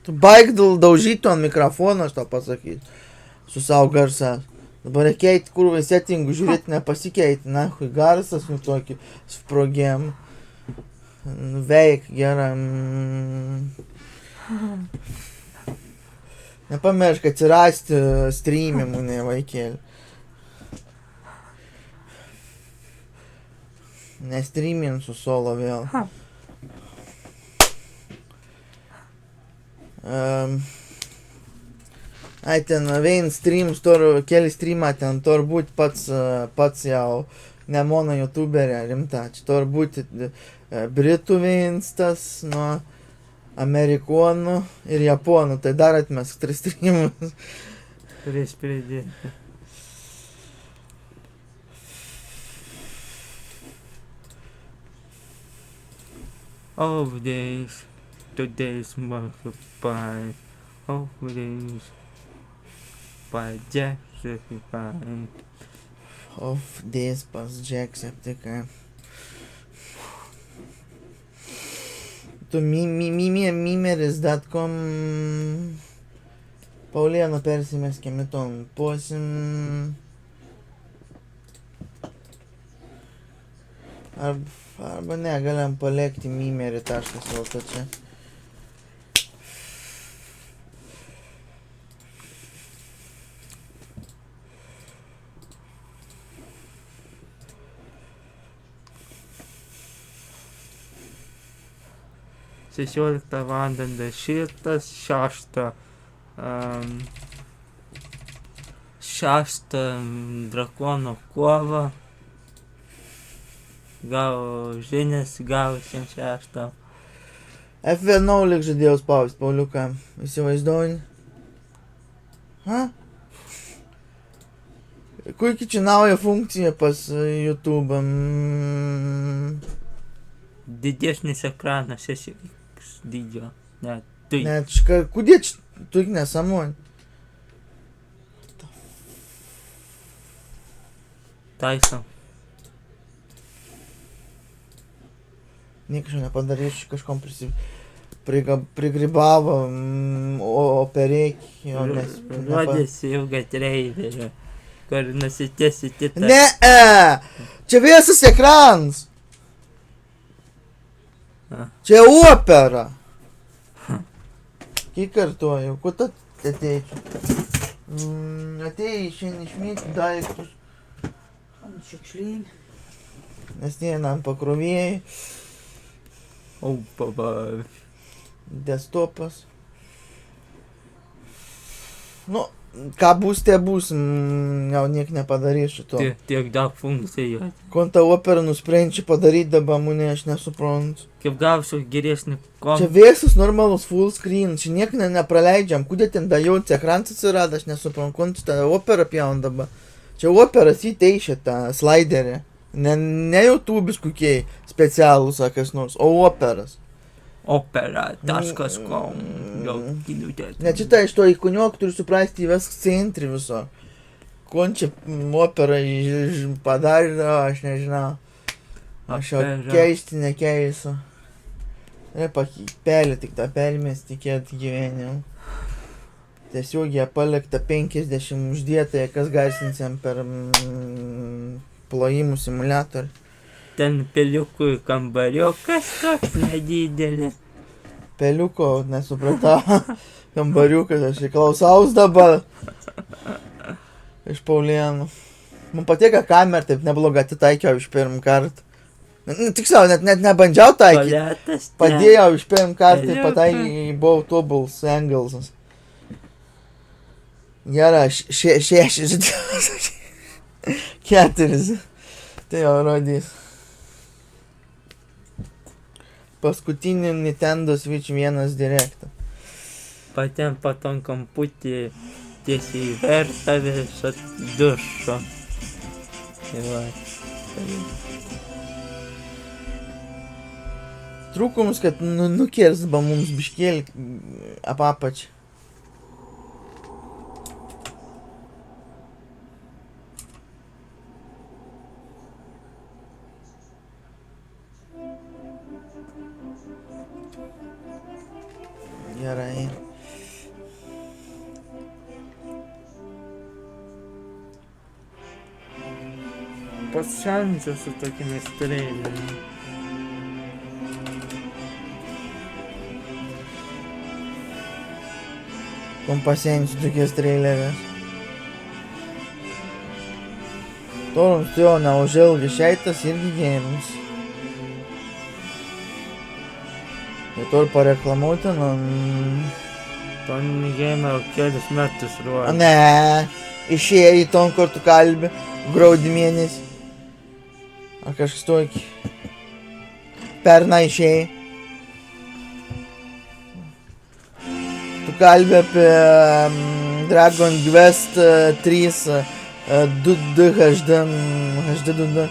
Tu baig daužyti ant mikrofono, aš tau pasakysiu. Su savo garsą. Dabar reikia eiti kurvai settingų žiūrėti, nepasikeiti, nahui garsas, nu tokį sprogėm. Veik, gerą. Nepamiršk atsirasti stream'e mane, vaikėlį. Nestreaminsiu solo vėl. Ai, ten vein streams, keli streamą ten, turbūt pats jau nemona youtuberė rimta. Čia turbūt britų veinstas nuo amerikonų ir japonų. Tai dar atmesk 3 streamus. Turės pridėti. Of days, today's multiplied. Of days, by Jack certified. Of days pas Jack aptikai. Tu mimeris.com Paulėną persimeskėm į tom posim. Arba ne, galim palikti mimerį.lt čia. Šešioliktą valandą šiltas, 6 drakono kova. Gal žinias, gal 6. F1 lik žadėjau spausti, Pauliuką. Įsivaizduoji? Ha? Kokia čia nauja funkcija pas YouTube? Didesnis ekranas, 6x dydžio. Net, kodėl čia tu nesąmonė? Taisom. Nieko nepadarysiu, kažkom prigribavo opereikiai, o nes... Rodėsi ilgą trailerį, kur nusitiesi titą. Ne, čia visas ekranas. Čia opera. Kiek kartuoju, ko tu ateičiau? Atėjai šiandien išmėti daiktus. Ant šiukšlynį. Nes vienam pakrovėjai. O, baba. Desktopas. Nu, ką bus, tie bus, jau niek nepadarys šito. Tiek daug funkcijų. Kontą operą nusprendžiu padaryti dabar mane, aš nesuprantu. Kaip gausiu geresnį kompą. Čia visas normalus full screen, čia niek nepraleidžiam, kodėl ten dajots ekrans atsirado, aš nesuprantu, kontą tą operą pjaun dabar. Čia operas įteišė tą sliderį, ne YouTube'is kokiai specialus, kas nors, o operas. Opera.com. Ne, čia tai iš to įkuniok turi suprasti įvesk centrį viso. Končia opera padarė, aš nežinau. Aš jau keisti nekeisiu. Reikia pelį, tik tą pelmės tikėti gyvenimu. Tiesiog jie palikta 50 uždėtai, kas garsinsiam per plojimų simuliatorių. Ten peliukui kambariukas toks nedidelis. Peliuko, nesupratau. Kambariukas, aš įklausaus dabar. Iš Paulėnų. Man patiko kamera, taip neblogai atitaikiau iš pirmą kartą. Tiksliau, net nebandžiau taikyti. Padėjau iš pirmą kartą, tai pataikiai buvo tobuls angles. Gerai, 6 4. Tai jau rodys. Paskutinį Nintendo Switch 1 Direct. Patiem patom kamputį tiesiai į vertą visą dušo. Trūkumus, kad nukirsba mums biškėlį apapačią. Gerai. Pasensiu su tokiamis traileriais. Kom pasensiu tokias trailerės. Torums jo neužilgi šeitas irgi gėjimus. Ir tol pareklamuoti, Ton gėjimą jau kelis metus ruoja. Ne, išėjo į ton, kur tu kalbi, graudį mėnesį. Ar kažkas tokį. Perna išėjai. Tu kalbi apie Dragon Quest 3 2 HD 2.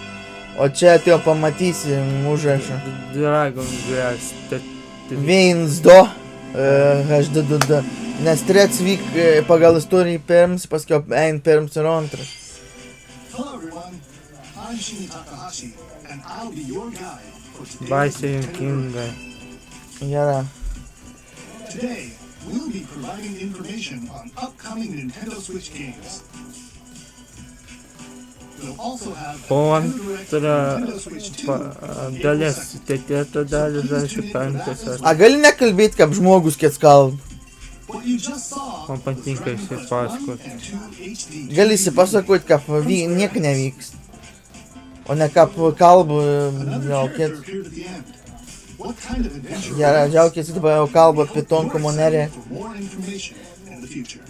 O čia atėjo pamatysi užrašą. Dragon Quest. 1-2 HD 2. Nes trets vyk pagal istoriją pirms, paskui ein pirms ir antras. Hello everyone, I'm Shinji Takahashi, and I'll be your guide for today's Baisiai juokinga. Gera. Today, we'll be providing information on upcoming Nintendo Switch games. We'll also have Po Nintendo antra Switch 2 dalis, tetėto dalis, aišku, penktas. A gali nekalbėti kaip žmogus, kiek kalb? What you just saw Man patinka išsipasakot. and 2 HD Gali įsipasakoti, kaip niek nevyks. O ne kaip kalbu, Another jau character kiek. appeared at the end. What kind of adventure Gera, džiaugiasi, dabar jau kalbu apie ton komunerį. for more information in the future.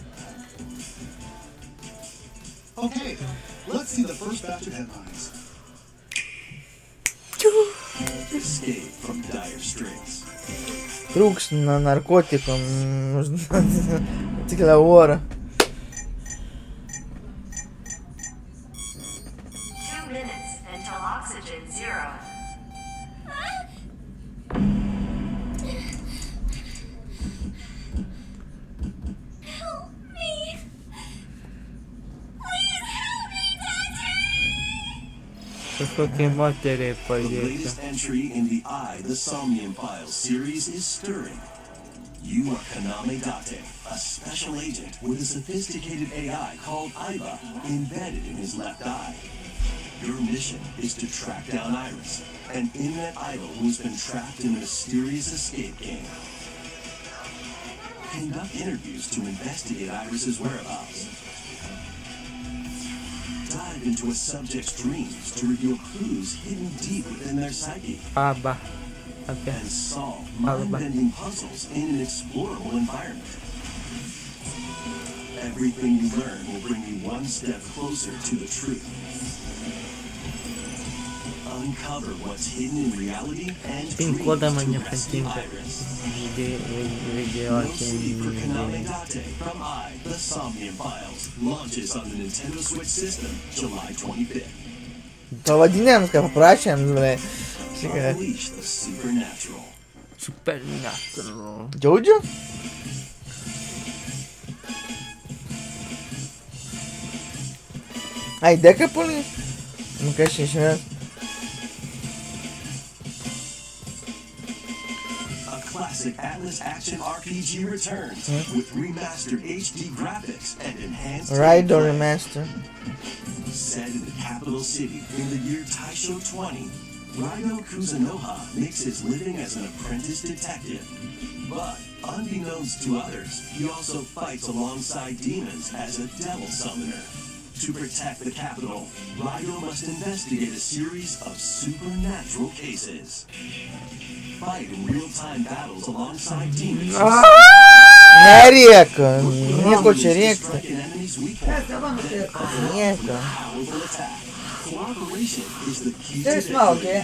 Okay, let's see the first batch of headlines. Escape from dire straits. Trūks narkotikom. Tiklia oro. 2 minutes until oxygen 0. Help me! Please help me, Doctor! Kažkokie moteriai The padėti. latest entry in the the Somnium Files series is stirring. You are Kaname Date, a special agent with a sophisticated AI called Iva embedded in his left eye. Your mission is to track down Iris, an internet idol who's been trapped in a mysterious escape game. Conduct interviews to investigate Iris's whereabouts. Dive into a subject's dreams to reveal clues hidden deep within their psyche. Aba. Apie. And solve mind-bending puzzles in an explorable environment. Everything you learn will bring you one step closer to the truth. Uncover what's hidden in reality and dream Pinkoda man to rescue nepatinka. Iris. Video No sleep for Kaname game. Date from The Somnium Files launches on the Nintendo Switch system July 25th. Pavadinėms, ką paprašėm, blei. Unleash the supernatural. Supernatural. Džiaudžiu? Ai, dekapulį? Nu, kas čia išvės? A classic Atlas action RPG returns with remastered HD graphics and enhanced Ride or gameplay. remaster? Set in the capital city in the year Taisho 20, Raido Kuzunoha makes his living as an apprentice detective. But unbeknownst to others, he also fights alongside demons as a devil summoner. To protect the capital, Raido must investigate a series of supernatural cases. Fight in real-time battles alongside demons. Nerieka, nieko čia rėkti. Strike an enemy's weak point, then Nieko. powerful attack. Cooperation is the key to Tai victory. smaugė.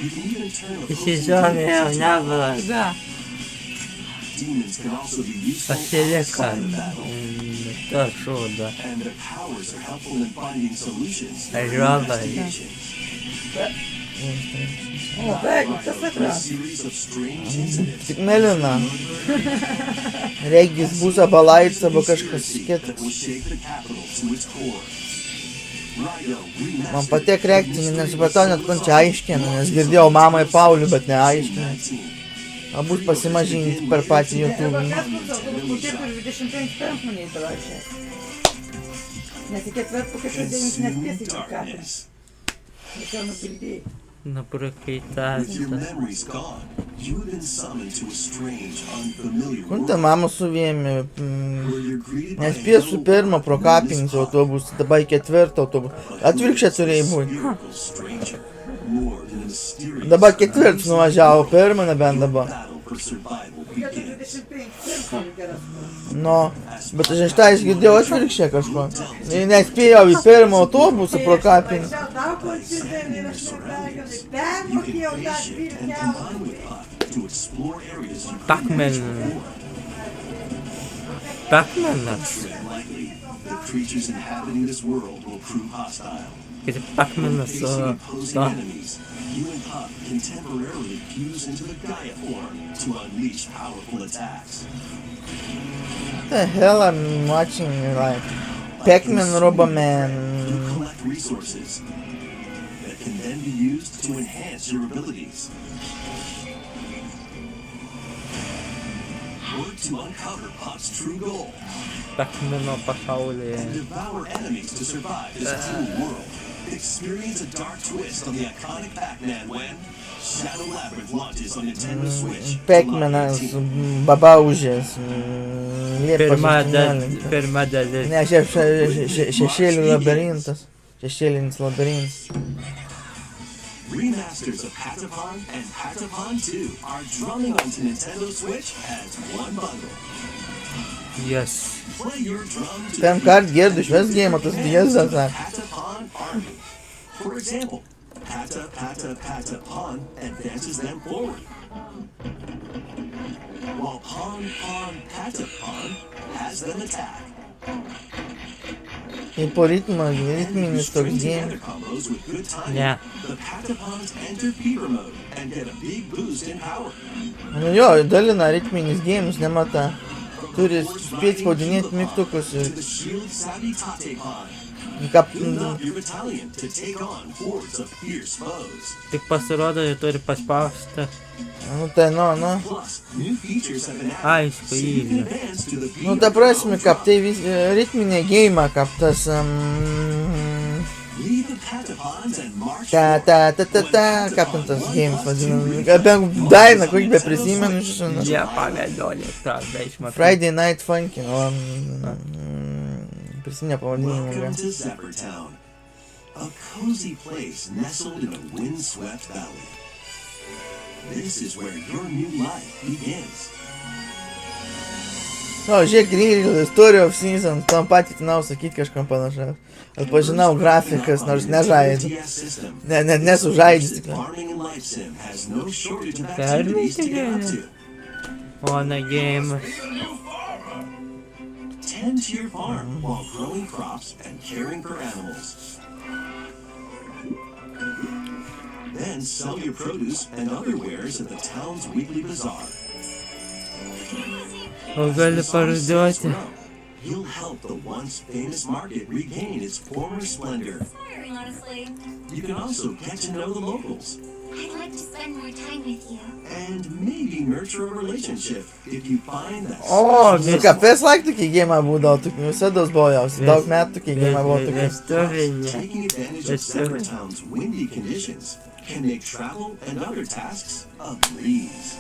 You can even turn opposing Įsižiūrėjau, demons into neblaga. Demons can also be useful Pasilieka. outside of battle, Ta šūda. and their powers are helpful in finding solutions I and love it. investigations. O, baik, tas A atras. series of strange incidents Tik melina. Regis bus abalaits arba kažkas that kitas. will shake the capital to its core. Raido Man remastered patiek reakti, nesupratau net kon čia aiškina, nes girdėjau mamai Paulių, bet neaiškina. 2019. Bus pasimažinti per patį YouTube. Kas bus autobusų taip ir 25 penkų neįtrašė. Nes į ketvirtą kažkas 9 nespės į kažką. Nes jau nupildėjai. Naprakaitavęs. With your memories gone, you have been summoned to a strange, unfamiliar Kur world ten mama suvėmė? where you're greeted by a Nespėsiu yellow pirmą pro luminous kapinės cloud. autobusą, dabar į ketvirtą autobusą. Atvirkščiai turėjai būti. Miracle stranger, moored in a mysterious Dabar ketvirtas nuvažiavo, pirmą nebent dabar. battle for survival begins. 25 penkų geras. Nu, bet aš tą išgirdėjau atvirkščiai kažko. Nespėjau į pirmą autobusą pro kapinės. Tau konsideri ir aš nepergalai. You Permokėjau can tą face it and combine with Puck to explore areas you Pac-Man. Pac-Manas. tread lightly. The creatures inhabiting this world will prove hostile. Kaip Pac-Manas Facing su... opposing enemies, you and Puck can temporarily fuse into the Gaia form to unleash powerful attacks. What the hell I'm watching, like, Pac-Man, You Roboman. collect resources that can then be used to enhance your abilities. Work to uncover Puck's true goal Pac-Mano pasaulyje. and devour enemies to survive this cruel world. Experience a dark twist on the iconic Pac-Man when Shadow Labyrinth launches on Nintendo Switch. Pac-Manas, babaužės, Liepos Pirma dalis. Ne, šešėlių labirintas. Šešėlinis labirintas. Remasters of Patapon and Patapon 2 are drumming onto Nintendo Switch as one bundle. Yes. Play your drum to Pirm kart girdu šves gėjimą, tas diezas. Patapon Army. For example, Patapon advances them forward. While Patapon has them attack. Ir po ritminis toks String gėjimas. together combos with good timing. Yeah. The Patapons enter Peter mode and get a big boost in power. Nu jo, dalina ritminis gėjimus, nemata. Turi spėti spaudinėti mygtukus To ir the shield savvy Tatepon. kap... Build up your battalion to take on hordes of fierce foes. Tik pasirodo, jie turi paspausti. Nu tai, nu. Plus, new features have been added, Aišku, so you can įvykė. advance to the Nu ta prasme, kap tai ritminė gėjimą, kap tas... Lead the Patapons and march Kap ten tas gėjimas vadinam. Apie dainą, kokį be prisimenu šiandien. Jie pavedolė tą beišmatą. Friday Night Funky, o... Prisiminė pavadinimą. Welcome to Zephyr Town, a cozy place nestled in a windswept valley. This is where your new life begins. O, žiūrėk, Real Story of Seasons, tam patį tinau sakyti kažkam panašaus. Atpažinau grafikas, nors nežaidžiu. TTS system. Nesu žaidžiu tik. Farming and life sim has no shortage of Fair activities to get up enough. to. O, na gėjimas. Tend to your farm while growing crops and caring for animals. Then sell your produce and other wares at the town's weekly bazaar. O gali As the sun starts to parduoti. grow, you'll help the once famous market regain its former splendor. Inspiring, honestly. You can also get to know the locals I'd like to spend more time with you. and maybe nurture a relationship if you find that O, special kafės laik tokie gėjimai būdavo, visados buvo jausi, daug metų tokie gėjimai buvo tokie. Vestuvinė. Taking advantage of Zephyr Town's windy conditions can make travel and other tasks a breeze.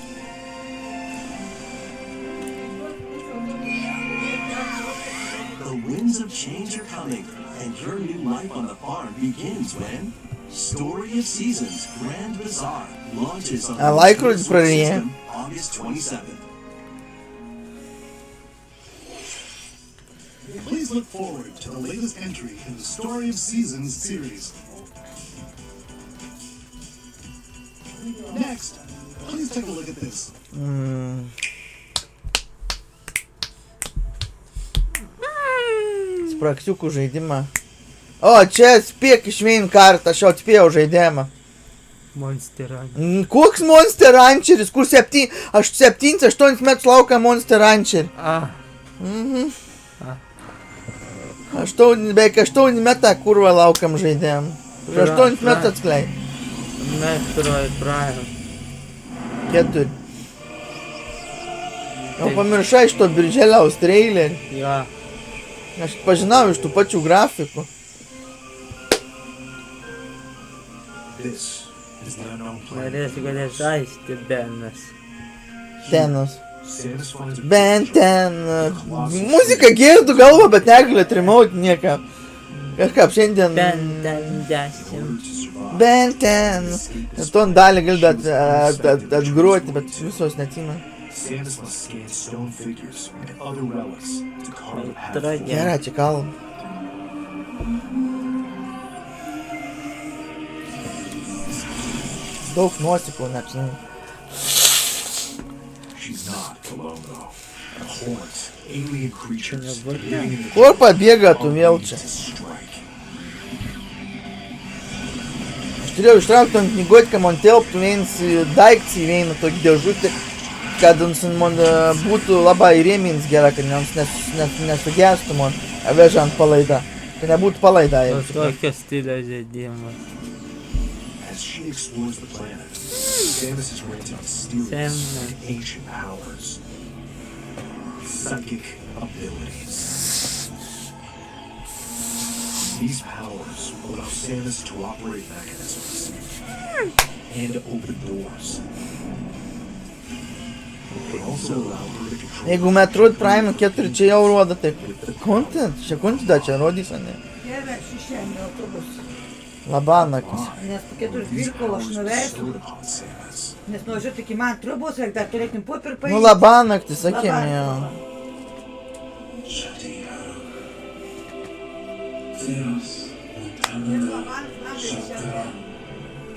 The winds of change are coming, and your new life on the farm begins when Story of Seasons Grand Bazaar launches on I like Nintendo it, Switch Brilliant. system August 27th. Please look forward to the latest entry in the Story of Seasons series. Next, please take a look at this. Spraksiukų žaidimą. O, čia spėk išvein kartą, aš jau atspėjau žaidimą. Monster Ranch. Koks Monster Rancheris, kur 7-8 metus laukia Monster Rancherį. Beveik 8 metą kurva laukiam žaidėjom. Už 8 metų atskleid. Metroid Prime. 4. Jau pamiršai iš to birželiaus trailerį. Jo. Aš pažinau iš tų pačių grafikų. Norėsiu, kad žaisti Benas. Tenas. Ben ten. Muzika girdu galva, bet negaliu atrimauti nieką. Kažkaip šiandien. Ben ten 10. Ben ten. Ton dalį gali atgruoti, bet visos neatsimenu. Gerai, čia kalba. Daug nuosikų neapsimenu. Kur pabėga tu vėl čia? Aš turėjau ištraukti ant knygoti, kad man telptų vienas daiktas į vieną tokį dėžutį, kad man būtų labai įrėmins gera, kad nesugestų man vežant palaidą. Kad nebūtų palaida. Tokio stilio žaidimas. As she explores the planet, Samus is granted mysterious and ancient powers. Psychic abilities. These powers allow Samus to operate mechanisms and open doors. They also allow her to control... Jeigu Metroid Prime 4 čia jau rodo, tai content, čia kontentą čia rodys, o ne? Jėve, šiandien autobus. Labanakis. Nes po 4:12 aš nuveisiu. Nes nuvažiuoti iki man trubos, reikia dar turėti popir paimti. Nu labanaktis, sakėm jau.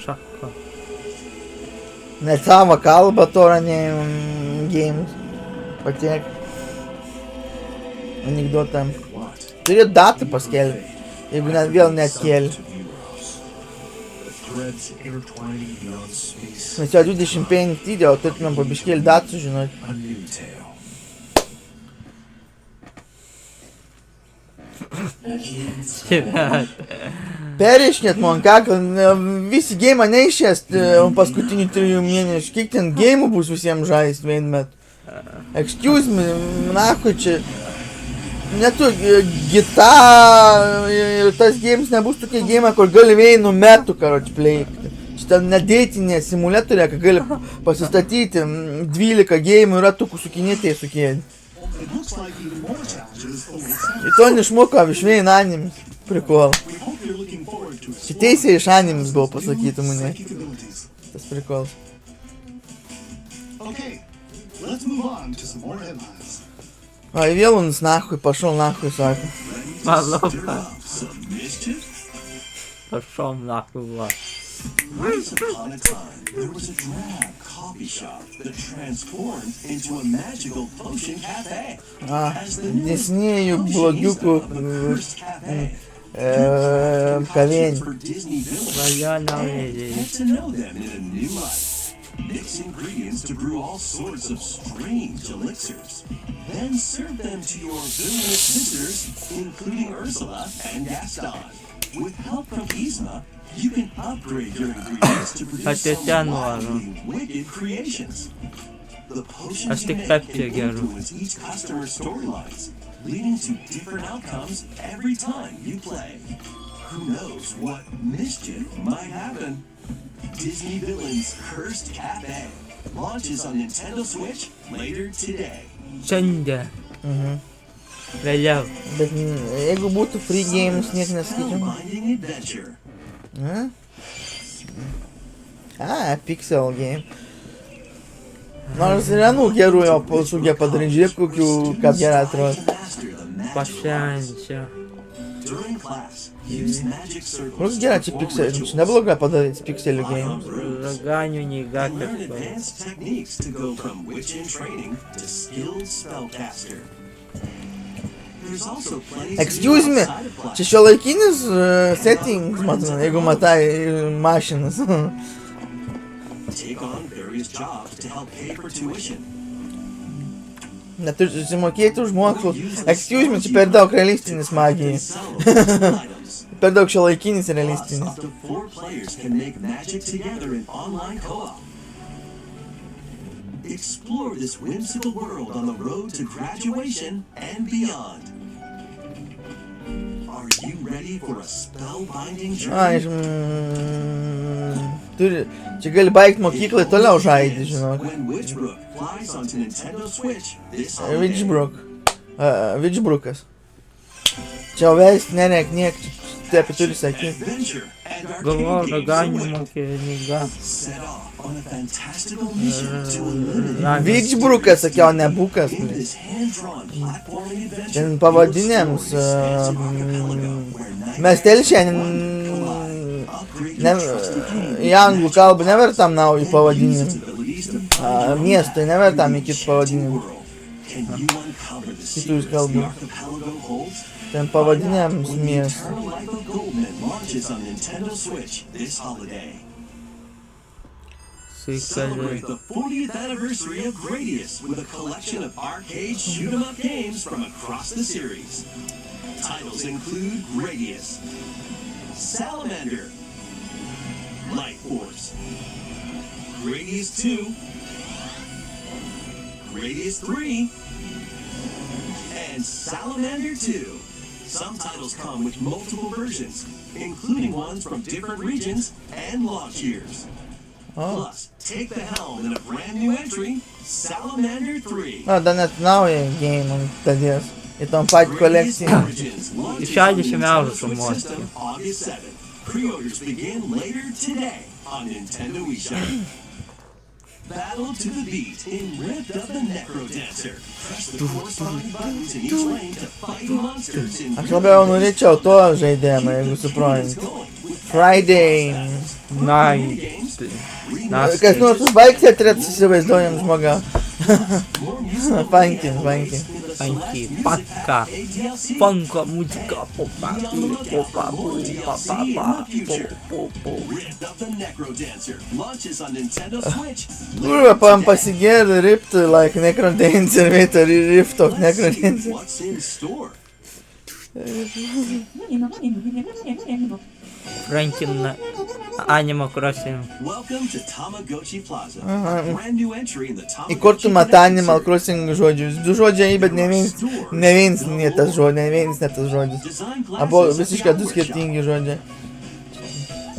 Šako. Net savo kalbą Toranėjum games. Patiek. Anekdotam. Turi datą paskelbti, jeigu net vėl neatkėlė. Mes jau 25 video, turėtumėm pabiškėlį datą sužinoti. Periškėt man ką, visi geimą neišėst paskutinių 3 mėnesių. Kiek ten geimų bus visiems žaist vienu metu? Excuse me, nahui čia. Netu gita ir tas games nebus tokie geimai, kur gali vienu metu karoči pleikti. Šitą nedėtinė simuliatorė, kad gali pasistatyti 12 geimų ir ratukų sukinėtėjai sukėdė. Ir to neišmoko iš vien animis. Prikol. Šiteisė iš animis buvo pasakyta mane. Tas prikol. Ai, vėl uns nahui, pašol nahui, sako. Malauka. Pašol nahui, va. Once upon a time, there was a drab coffee shop that transformed into a magical potion cafe. Desnėjų blogiukų kavienį. Get to know them in a new light. Mix ingredients to brew all sorts of strange elixirs. Then serve them to your villainous sisters, including Ursula and Gaston. With help from Yzma, you can upgrade your ingredients to produce some wildly wicked creations. The potions you make can influence each customer's storylines, leading to different outcomes every time you play. Who knows what mischief might happen? Disney Villains Cursed Cafe launches on Nintendo Switch later today. Šiandien. Vėliau. Bet jeigu būtų free games, niek neskaičiam. Pixel game. Nors ir anų gerų jau sugė padaryti, žiūrėk, kokių, kaip gerai atrodo. Pašenčia. Koks gerai čia pixel, čia neblogai padaryti pixelių games. Raganių neįga kažko. Excuse me, čia šiuolaikinis settings, matau, jeigu matai mašinas. Neturi susimokėti už mokslus. Excuse me, čia per daug realistinis magija. Per daug šiuolaikinis realistinis. Explore this whimsical world on the road to graduation and beyond. Are you ready for a spellbinding Ai, journey? turi, čia gali baigti mokyklą ir toliau žaidži, žinok. When Witchbrook flies onto Nintendo Switch this Witchbrookas. Čia veisti nereik niek, čia apie turi sakyti. adventure and Galvoju, arcade games raganimo await. knyga. Set off on a fantastical mission to eliminate Witchbrookas, sakiau, ne bukas. in this hand-drawn platforming adventure. Ten pavadinims, Where mes Telšiai į anglų kalbą nevertam naujų pavadinimų. Miestui nevertam į kitų pavadinimų. Kitų kalbų. Ten pavadinims miestų. Celebrate the 40th anniversary of Gradius with a collection of arcade shoot-'em-up games from across the series. Titles include Gradius, Salamander, Light Force, Gradius 2, Gradius 3, and Salamander 2. Some titles come with multiple versions, including ones from different regions and launch years. Plus, take the helm in a brand new entry, Salamander 3. Dar net naują game ant dalies. Į tom patį kolekciją. Iš 60 eurų sumuosti. August 7th. Pre-orders begin later today on Nintendo eShop. Battle to the beat in Rift of the Necrodancer. Press the corresponding buttons in each lane to fight monsters in Aš labiau norėčiau to žaidimą, jeigu suprantate. Friday. Kas nors užbaigti turėtų įsivaizduojam žmogą. Funky. Funky, patka, funko muzika, popa. Rift of the Necrodancer launches on Nintendo Switch. Kurva, pasigėrė Rift like Necrodancer, vietoj Rift of Necrodancer. What's in store? Rankin Animal Crossing. Welcome to Tamagotchi Plaza, a brand new entry in the Tamagotchi Įkurtum Animal Crossing žodžius. Du žodžiai, bet ne vienas ne tas žodis. Abu visiškai du skirtingi žodžiai.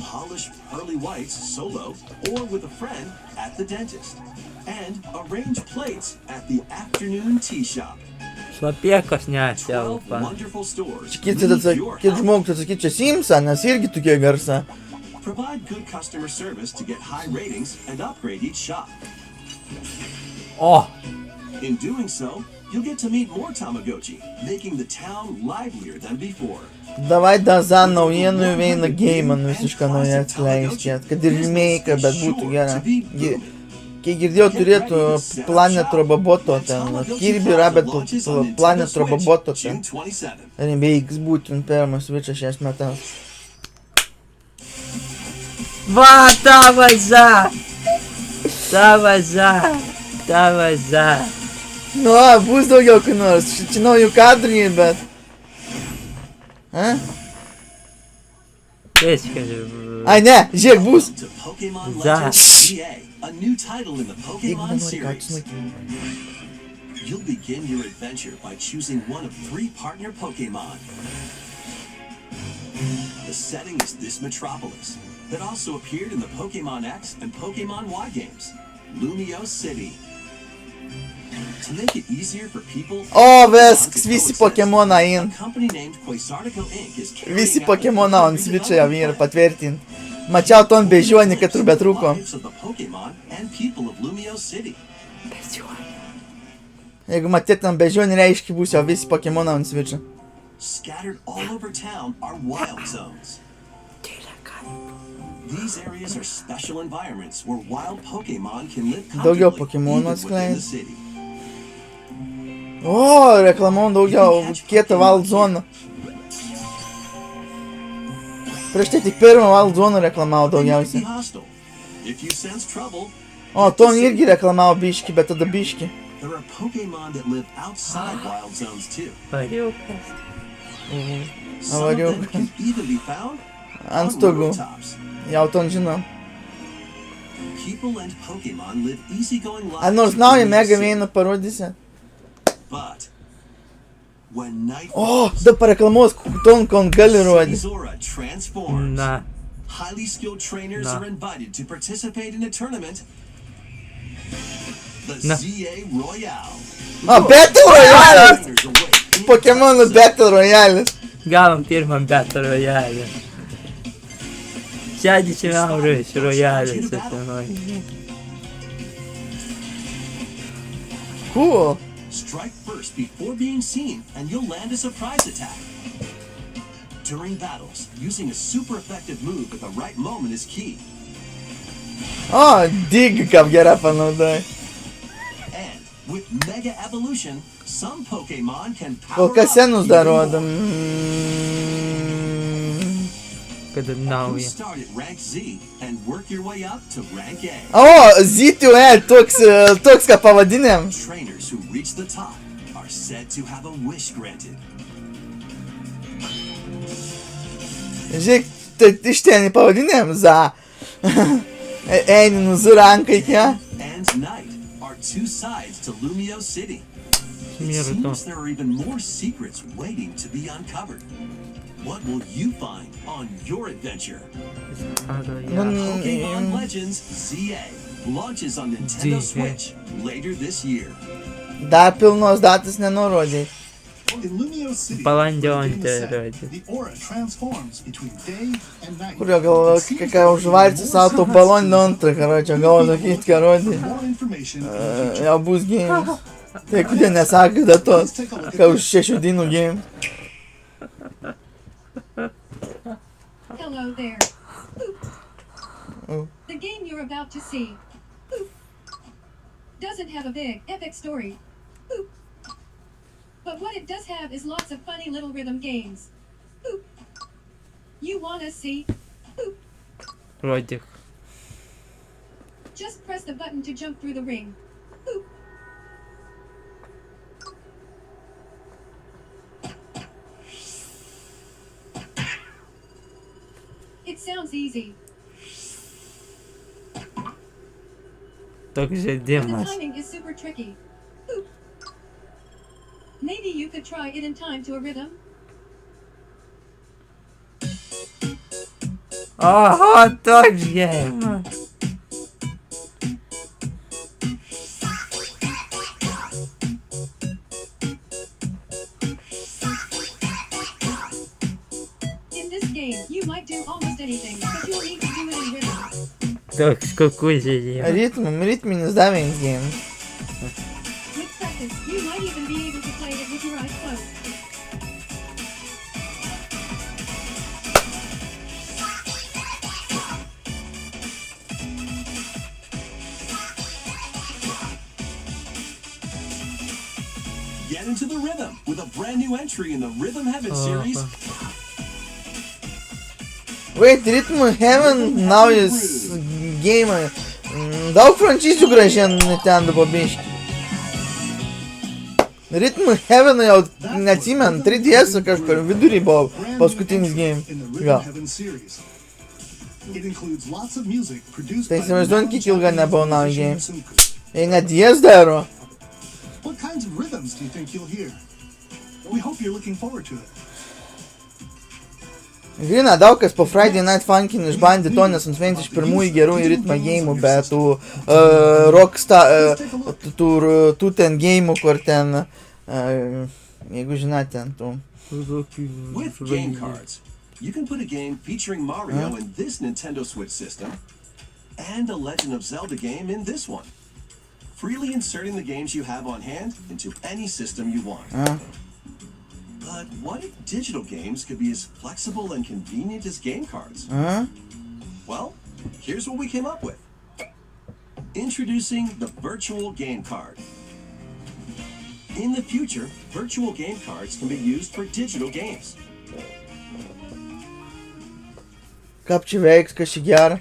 Polish pearly whites solo or with a friend at the dentist. And arrange plates at the afternoon tea shop. Slapiekas 12 neatelpa. wonderful stores. Kit žmogus atsakyt čia Simsa, nes irgi tokia garsa. Provide good customer service to get high ratings and upgrade each shop. O, In doing so, you'll get to meet more Tamagotchi, making the town livelier than before. Davai Dazan naujienų įveina geimą visišką naują atskleisti. Kad ir remake, bet būtų gera. Kai girdėjau, turėtų Planet Roboboto ten. Kirby Rabbit Planet Roboboto ten. Remakes būtų pirmas Switch'ą šiais metais. va, ta vaza. Nu, bus daugiau kai nors. Čia naujų kadrų, bet... Viskas. Ai ne, žiūrėk, bus. To Pokémon Za. Legends EA, a new title in the Pokémon series. You'll begin your adventure by choosing one of 3 partner Pokémon. The setting is this metropolis that also appeared in the Pokémon X and Pokémon Y games, Lumio City. To make it easier for people, O, viskas, visi Pokémon a in. company named Quasartico Inc. is carrying Visi out Pokémon the ant Switch'ą jau yra patvirtinti. Mačiau ton bežionį, kad tur betrūko. lives of the Pokémon and people of Lumio City. Jeigu matėtum bežionį, reiškia bus jau visi Pokémon ant Switch'ą. Scattered all over town are wild zones. These areas are special environments where wild Pokémon can live Daugiau comfortably Pokémonų even within the atskleidžia. city. O, reklamom daugiau, kietą Wild Zone. Prieš tai tik pirmą Wild Zone reklamavo They might be daugiausiai. hostile. If you sense trouble, O, ton irgi reklamavo biški, bet tada biški. there are Pokémon that live outside wild zones too. Variukas. Some of them Avariukas. can even be found Ant on stogų. rooftops. Jau ton žinau. people and Pokémon live easygoing A lives. nors naują Mega Mainą parodysi. But when night O, da pareklamuos, ton kon gali rodyti. Zora transforms. Na. Highly skilled trainers Nah. are invited to participate in a tournament. The Nah. ZA Royale. O, Battle Royale! Trainers await in Pokémonų Battle Royale. Gavom pirmą Battle Royale. 60 eurų iš Royale susinuoju. Cool. Strike first before being seen, and you'll land a surprise attack. During battles, using a super effective move at the right moment is key. O, dig kaip gera panaudai. And with Mega Evolution, some Pokémon can Kol power kas up senus even dar more. rodom. Kad You nauja. start at rank Z and work your way up to rank A. O, Z2E, toks ką pavadinėm. Trainers who reach the top are said to have a wish granted. Žiūrėk, tai iš ten pavadinėm za. Eini nuzurankai kia. And night are two sides to Lumio City. It Mierda. seems there are even more secrets waiting to be uncovered. What will you find on your adventure? Pokémon Legends ZA launches on Nintendo ZA. Switch later this year. Dar pilnos datos nenurodė. In Lumio City, Balandžio within the set, 2 rodė. the aura transforms between day and night. Kurio gal ką užvarti savo to baloninio antrą, karočią, gal sakyti, ką rodė. More information. Jau bus games. Tai kodėl nesakė datos, ką už 6 dienų game. Hello there. Oh. The game you're about to see doesn't have a big, epic story. But what it does have is lots of funny little rhythm games. You wanna see? Rodик. Just press the button to jump through the ring. It sounds easy, Toks but the žaidimas. timing is super tricky. Maybe you could try it in time to a rhythm. Oho, toks žaidimas. In this game, you might do almost anything, but you'll need to do it in rhythm. Toks kukus žaidimas. Ritminis davins game. With practice, you might even be able to play it with your eyes closed. Get into the rhythm with a brand new entry in the Rhythm Heaven series. Wait, Rhythm Heaven naujas game. Daug frančizių gražiai Nintendo pabiški. Rhythm Heaven jau neatsimenu, 3DS kažkur vidurį buvo paskutinis game. In the Rhythm Gal. Heaven series. It includes lots of music produced Tai by įsivaizduojant, kiek ilga nebuvo naujas game. Sunku. Jei net DS daro. What kinds of rhythms do you think you'll hear? We hope you're looking forward to it. Grina, daug kas po Friday Night Funkin' išbandė to, nes ant vienas iš pirmųjų gerųjų ritmo game'ų, bet tų Rockstar, tų ten game'ų, kur ten, jeigu žinai, ten tų. With game cards, you can put a game featuring Mario in this Nintendo Switch system and a Legend of Zelda game in this one, freely inserting the games you have on hand into any system you want. But what if digital games could be as flexible and convenient as game cards? Well, here's what we came up with. Introducing the virtual game card. In the future, virtual game cards can be used for digital games. Kaip čia veiks, kas čia gera?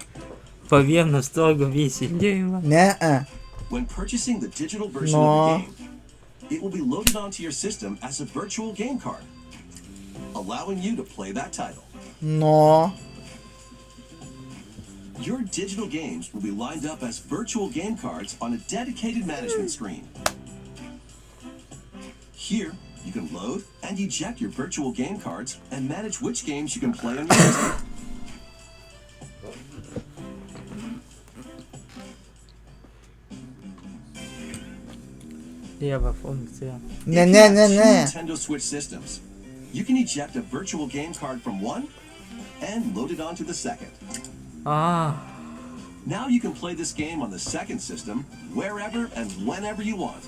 Po vienu stogu visi žaidimą. Ne, When purchasing the digital version of the game, it will be loaded onto your system as a virtual game card, allowing you to play that title. no. Your digital games will be lined up as virtual game cards on a dedicated management screen. Here, you can load and eject your virtual game cards and manage which games you can play on your system. Lieva funkcija. Ne. Nintendo Switch systems. You can eject a virtual game card from one and load it onto the second. Now you can play this game on the second system wherever and whenever you want.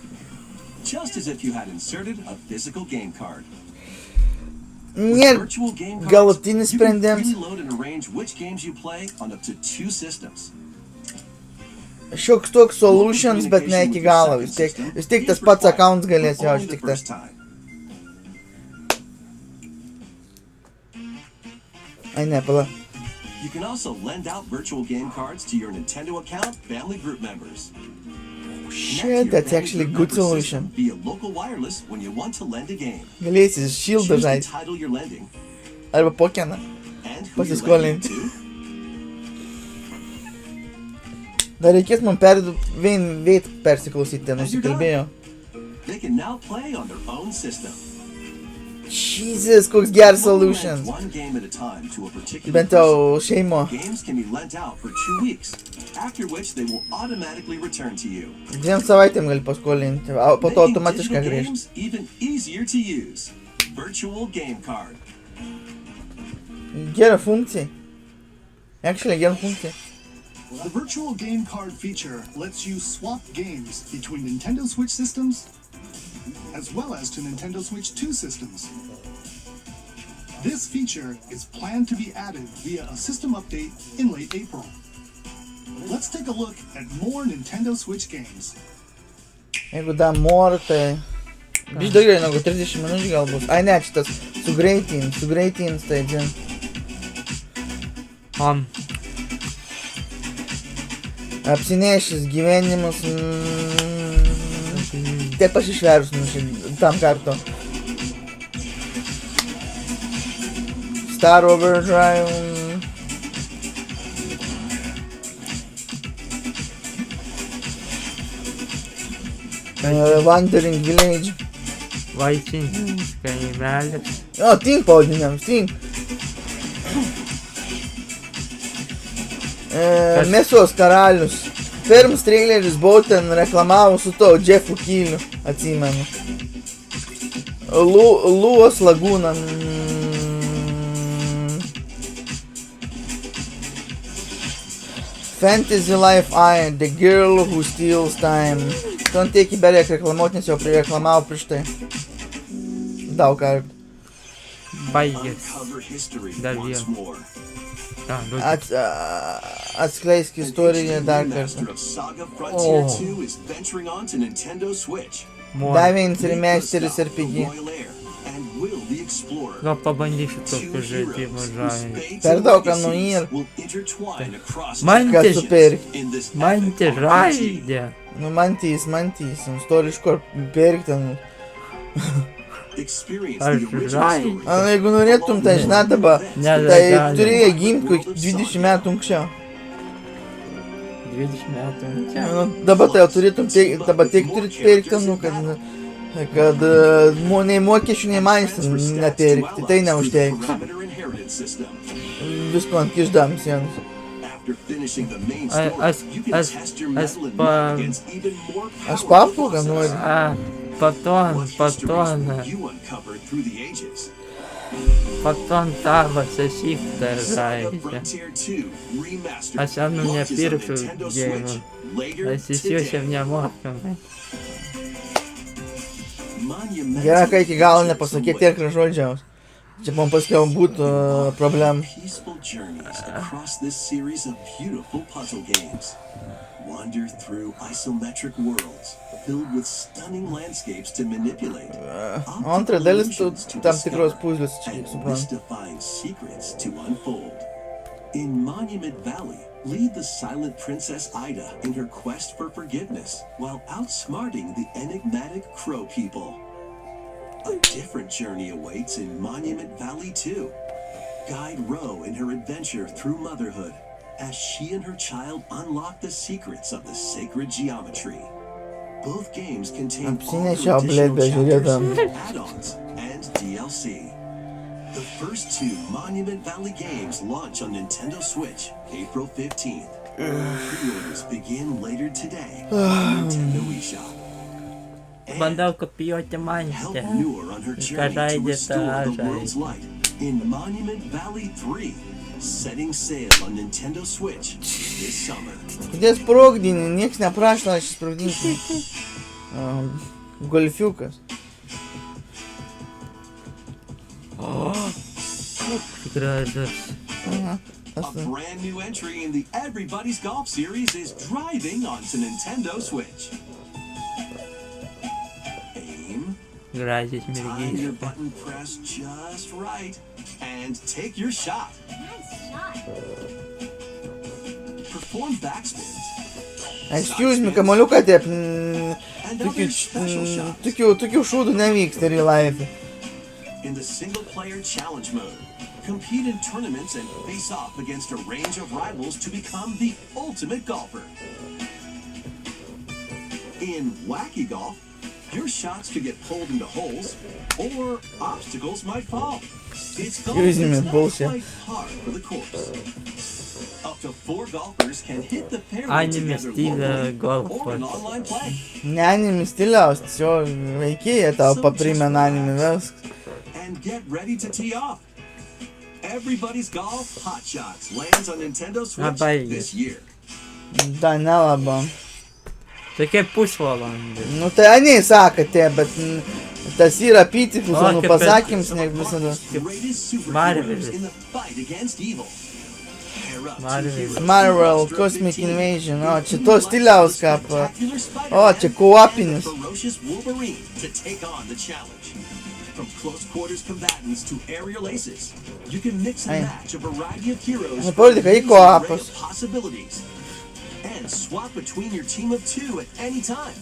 Just as if you had inserted a physical game card. Nėra Virtual game cards, galutinis you can sprendimas. freely load and arrange which games you play on up to 2 systems. Šioks toks solutions, bet ne iki galo. Vis tiek tas pats accounts galės jau Only the užtikti. first time. Ai ne, pala. You can also lend out virtual game cards to your Nintendo account family group members. Shit, that's actually a good solution. Via local wireless when you want to lend a game. Galėsi Shield Choose the žaisti. title you're lending Arba Pokémoną. and who you're Pasiskolinti. lending to. Dar reikės man veit persiklausyti, nusikalbėjau. They can now play on their own system. Jesus, koks geras solutions. One game at a time to a particular Bent jau šeimo. Games can be lent out for 2 weeks, after which they will automatically return to you. 2 savaitėm gali paskolinti, o po to Making automatiškai digital grįžti. games even easier to use. Virtual game card. Gera funkcija. Actually, gera funkcija. The virtual game card feature lets you swap games between Nintendo Switch systems as well as to Nintendo Switch 2 systems. This feature is planned to be added via a system update in late April. Let's take a look at more Nintendo Switch games. Jeigu dar more, tai... Biš daugiau negu 30 minučių gal bus. Ai ne, šitas sugreitins, tai džin. Apsinešęs gyvenimas, taip aš išversiu tam kartu. Star Overdrive. Wandering Village. Vaikinis kaimelis. O, Tink pavadiniam, Tink. Mėsos karalius. Pirmas traileris buvau ten reklamavo su to Jeffu Keeliu, atsimenu. Luos lagūna. Fantasy Life I, The Girl Who Steals Time. Ton tiek įberėk reklamuot, nes jau prireklamavo prieš tai. Daug kartų. Baigės. Uncover history Dar once vieną. more. Atskleisk istoriją dar Remaster kartą. of Saga Frontier 2 is venturing on to Nintendo Switch. Dar vienas remasteris RPG. Royal Air and Will the Explorer. Gal pabandysiu Two tokius žaidimus heroes whose žaisti. fates Per and daug legacies annoying. will intertwine across Man Kad generations supirkt. in this Man epic tai RPG. žaidė. Nu, mantys, nori iš kur pirkti. Experience Aš the original žaidžiu. story. Jeigu norėtum, tai žinai dabar, Ne, tai negalima. turėjai gimti kokį 20 metų anksčiau. 20 metų. Čia. Nu, dabar tai jau turėtum dabar tiek turit pirkti, nu, kad nei mokesčių, nei manis nepirkti, tai neužteiks. Parameter inheritance system. Visko ant kiždam sienos. After finishing the main I- story, as- you can as- test your as metal and pa- might against even more Aš powerful paplūką noriu. Paton What histories e. you uncovered through the ages. Paton tavo sesifta Saga žaidė. Frontier 2 Remastered Aš jam launches on nepirksiu Nintendo gėjimų. Switch later Aš įsiuošiam today. nemokamai. Gerai, kai iki galo nepasakė tiek žodžiaus. Čia man paskiau būtų problem. Peaceful journeys across this series of beautiful puzzle games. Wander through isometric worlds filled with stunning landscapes to manipulate. Antra dalis Optical illusions to tam tikros discover, puzlės, čia and suprantu. mystifying secrets to unfold. In Monument Valley, lead the silent Princess Ida in her quest for forgiveness while outsmarting the enigmatic Crow people. A different journey awaits in Monument Valley 2. Guide Ro in her adventure through motherhood as she and her child unlock the secrets of the sacred geometry. Both games contain all Apsinešė, additional blėt, bežiūrėdam. chapters, add-ons, and DLC. The first 2 Monument Valley games launch on Nintendo Switch April 15th. Pre-orders begin later today on Nintendo eShop. Bandau kopijuoti Help manitę. Noor on her journey to restore the world's light in Monument Valley 3, setting sail on Nintendo Switch this summer. Kodėl sprogdini, nieks neprašo, aš sprogdinti. Golfiukas. Gražus. A brand new entry in the Everybody's Golf series is driving onto Nintendo Switch. Aim, Gražiai time your mergyčia. button press just right, and take your shot. Nice shot. Perform backspins. Excuse me, kamaliuką taip. And other special shots. Tokių šūdų nevyksta real life. In the single-player challenge mode, compete in tournaments and face off against a range of rivals to become the ultimate golfer. In Wacky Golf, your shots could get pulled into holes, or obstacles might fall. It's golf Excuse me, that's not bullshit. quite par for the course. Up to 4 golfers can hit the fairway Anime together style locally golf or in course. online play. Ne anime stiliaus, tiesiog veikėjai tau paprimena anime viskas. And get ready to tee off. Everybody's Golf Hot Shots lands on Nintendo Switch baigė. this year. Da nelabam. Tokie pusvalandį. Nu tai aniai sakote, bet tas yra pitifus, O, nu kaip pasakyms, ne visada. Greatest superheroes Marvel. in the fight against evil. Pair up two Marvel. heroes Marvel, from a Cosmic team. Invasion, o čia to stiliaus kaip. Spectacular O, Spider-Man čia co-opinis. and the ferocious Wolverine to take on the challenge. From close quarters combatants to aerial aces, you can mix and Ai. match a variety of heroes Nu, for parodyk, an kai array co-opas. of possibilities. And swap between your team of 2 at any time.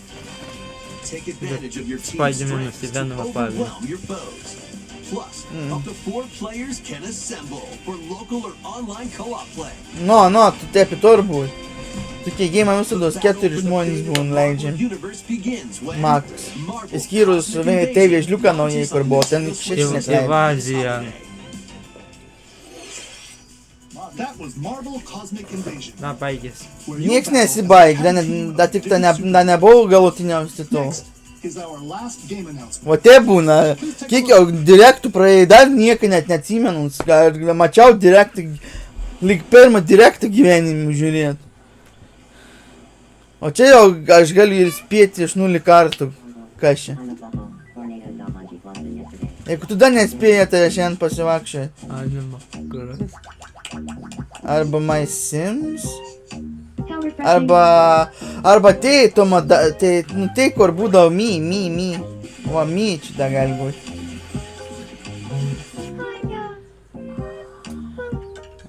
Take advantage of your team's Spider-Man strengths to Venom overwhelm your foes. Plus, up to 4 players can assemble for local or online co-op play. Nu, tu taip turbūt. Tokie gėjimai visados 4 žmonės būna leidžiami. Universe begins when Max. Marvel Išskyrus Cosmic TV Invasion vežliuką naujai, kur buvo, ten releases 6 on net Nintendo leidžia. Invazija. That was Marvel Cosmic Invasion. Na, baigės. where you Nieks battle nesibaig, da tik da nebuvau galutiniam stitu. Next is our last game announcement. O tai būna, kiek jau direktų praėjai, dar niekai net neatsimenu, mačiau direktą, lyg pirmą direktą gyvenimą žiūrėti. O čia jau aš galiu ir spėti iš 0 kartų, kas čia. Jeigu tu dar nespėjai, tai aš šiandien pasivakščiai. Anima. Kuras. Arba My Sims, How refreshing. arba tai, tai kur būdavo mi. O, mi čia da gali būti.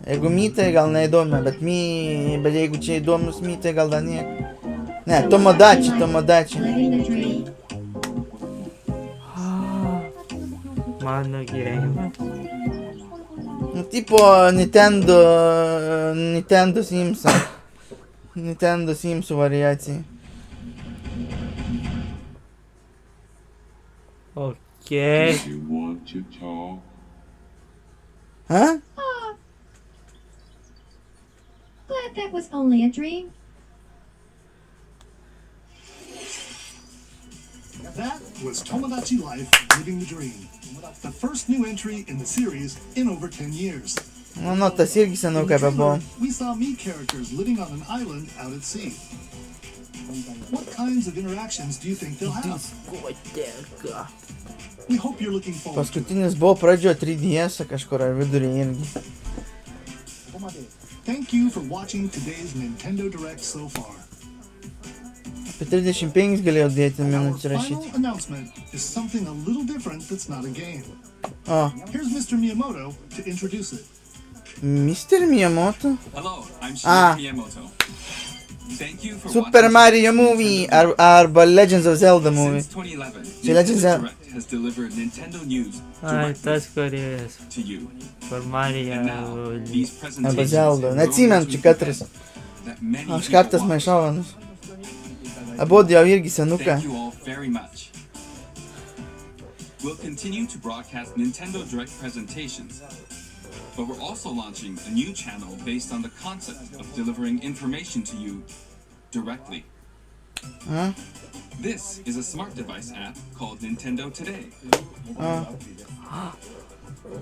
Jeigu mi, tai gal neįdomi, bet jeigu čia įdomus mi, tai gal dar nieko. Ne, Tomodachi. Living the dream. Mano gyvenimas. Nu, tipo Nintendo Simsą. Nintendo Simsų variacija. Okay. You want to talk? Ha? Glad that was only a dream. That was Tomodachi Life Living the Dream. The first new entry in the series in over 10 years. Nu, tas irgi In seniau the kaip buvo. trailer, we saw me characters living on an island out at sea. What kinds of interactions do you think they'll have? We hope you're looking forward to it. Paskutinis buvo pradžio 3DS kažkur ar vidurį irgi. Thank you for watching today's Nintendo Direct so far. Apie 35 galėjau dėti Our minučių final rašyti. announcement is something a little different that's not a game. O, Here's Mr. Miyamoto to introduce it. Mr. Miyamoto? Hello, I'm Ah. Shigeru Miyamoto. Thank you for Super watching Mario today's movie Nintendo Direct. arba Legends of Zelda movie. Since 2011, Čia Legends of Nintendo Direct has delivered Nintendo news Ai, directly tas kuris to you. par And Mario. now, these Arba presentations Zelda. will Neatsimenu, go čia into katras. event that many Aš people kartas watch. maišau. Abudu jau irgi senukai. Thank you all very much. We'll continue to broadcast Nintendo Direct presentations, but we're also launching a new channel based on the concept of delivering information to you directly. Huh? This is a smart device app called Nintendo Today,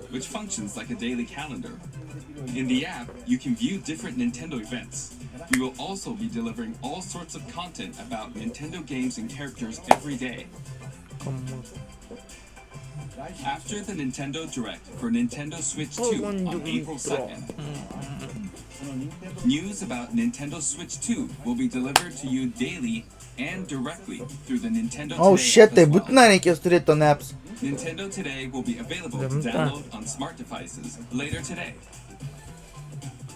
which functions like a daily calendar. In the app, you can view different Nintendo events. We will also be delivering all sorts of content about Nintendo games and characters every day. After the Nintendo Direct for Nintendo Switch 2 on April 2nd, news about Nintendo Switch 2 will be delivered to you daily and directly through the Nintendo Oh Today shit, app tai as well. būtinai reikės turėti to apps. Nintendo Today will be available to download on smart devices later today.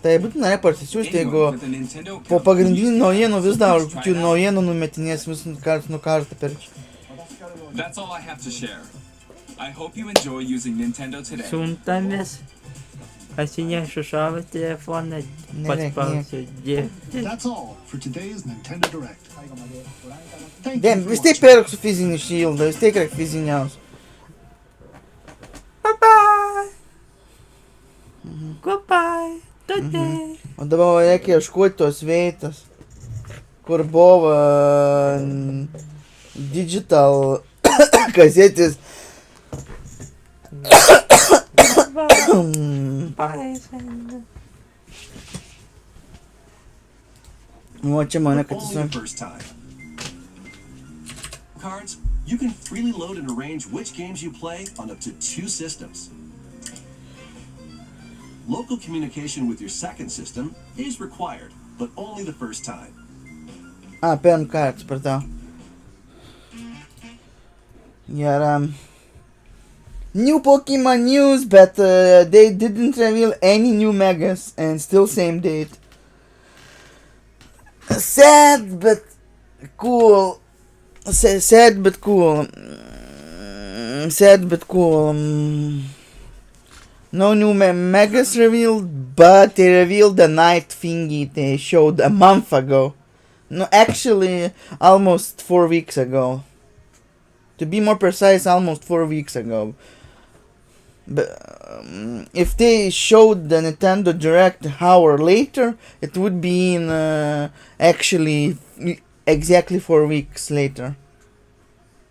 Tai būtinai parsisiųsti, jeigu Anyone with a Nintendo po account pagrindinių can use naujienų the vis app dar to try kokių it out. naujienų numetinės vis kartą per čia. That's all I have to share. I hope you enjoy using Nintendo Today. Siuntamis. Atsinešiu savo telefoną, Nereik paspausiu D. That's all for today's Nintendo Direct. Thank Dem, you vis for tiek watching. perksiu fizinį šildą, vis tiek reikia fiziniaus. Bye bye. Goodbye. Today. O dabar reikia ieškoti tos vietos, kur buvo digital kasetės. Bye. O čia mane, kad Only the tiesiog. first time. Cards, you can freely load and arrange which games you play on up to 2 systems. Local communication with your second system is required, but only the first time. PMK, atsiprašau. Gerai. New Pokemon news, but they didn't reveal any new megas, and still same date. Sad but cool. Sad but cool. Sad but cool. No new megas revealed, but they revealed the night thingy they showed a month ago. No, actually, almost 4 weeks ago. To be more precise, almost 4 weeks ago. But if they showed the Nintendo Direct an hour later, it would be in actually exactly 4 weeks later.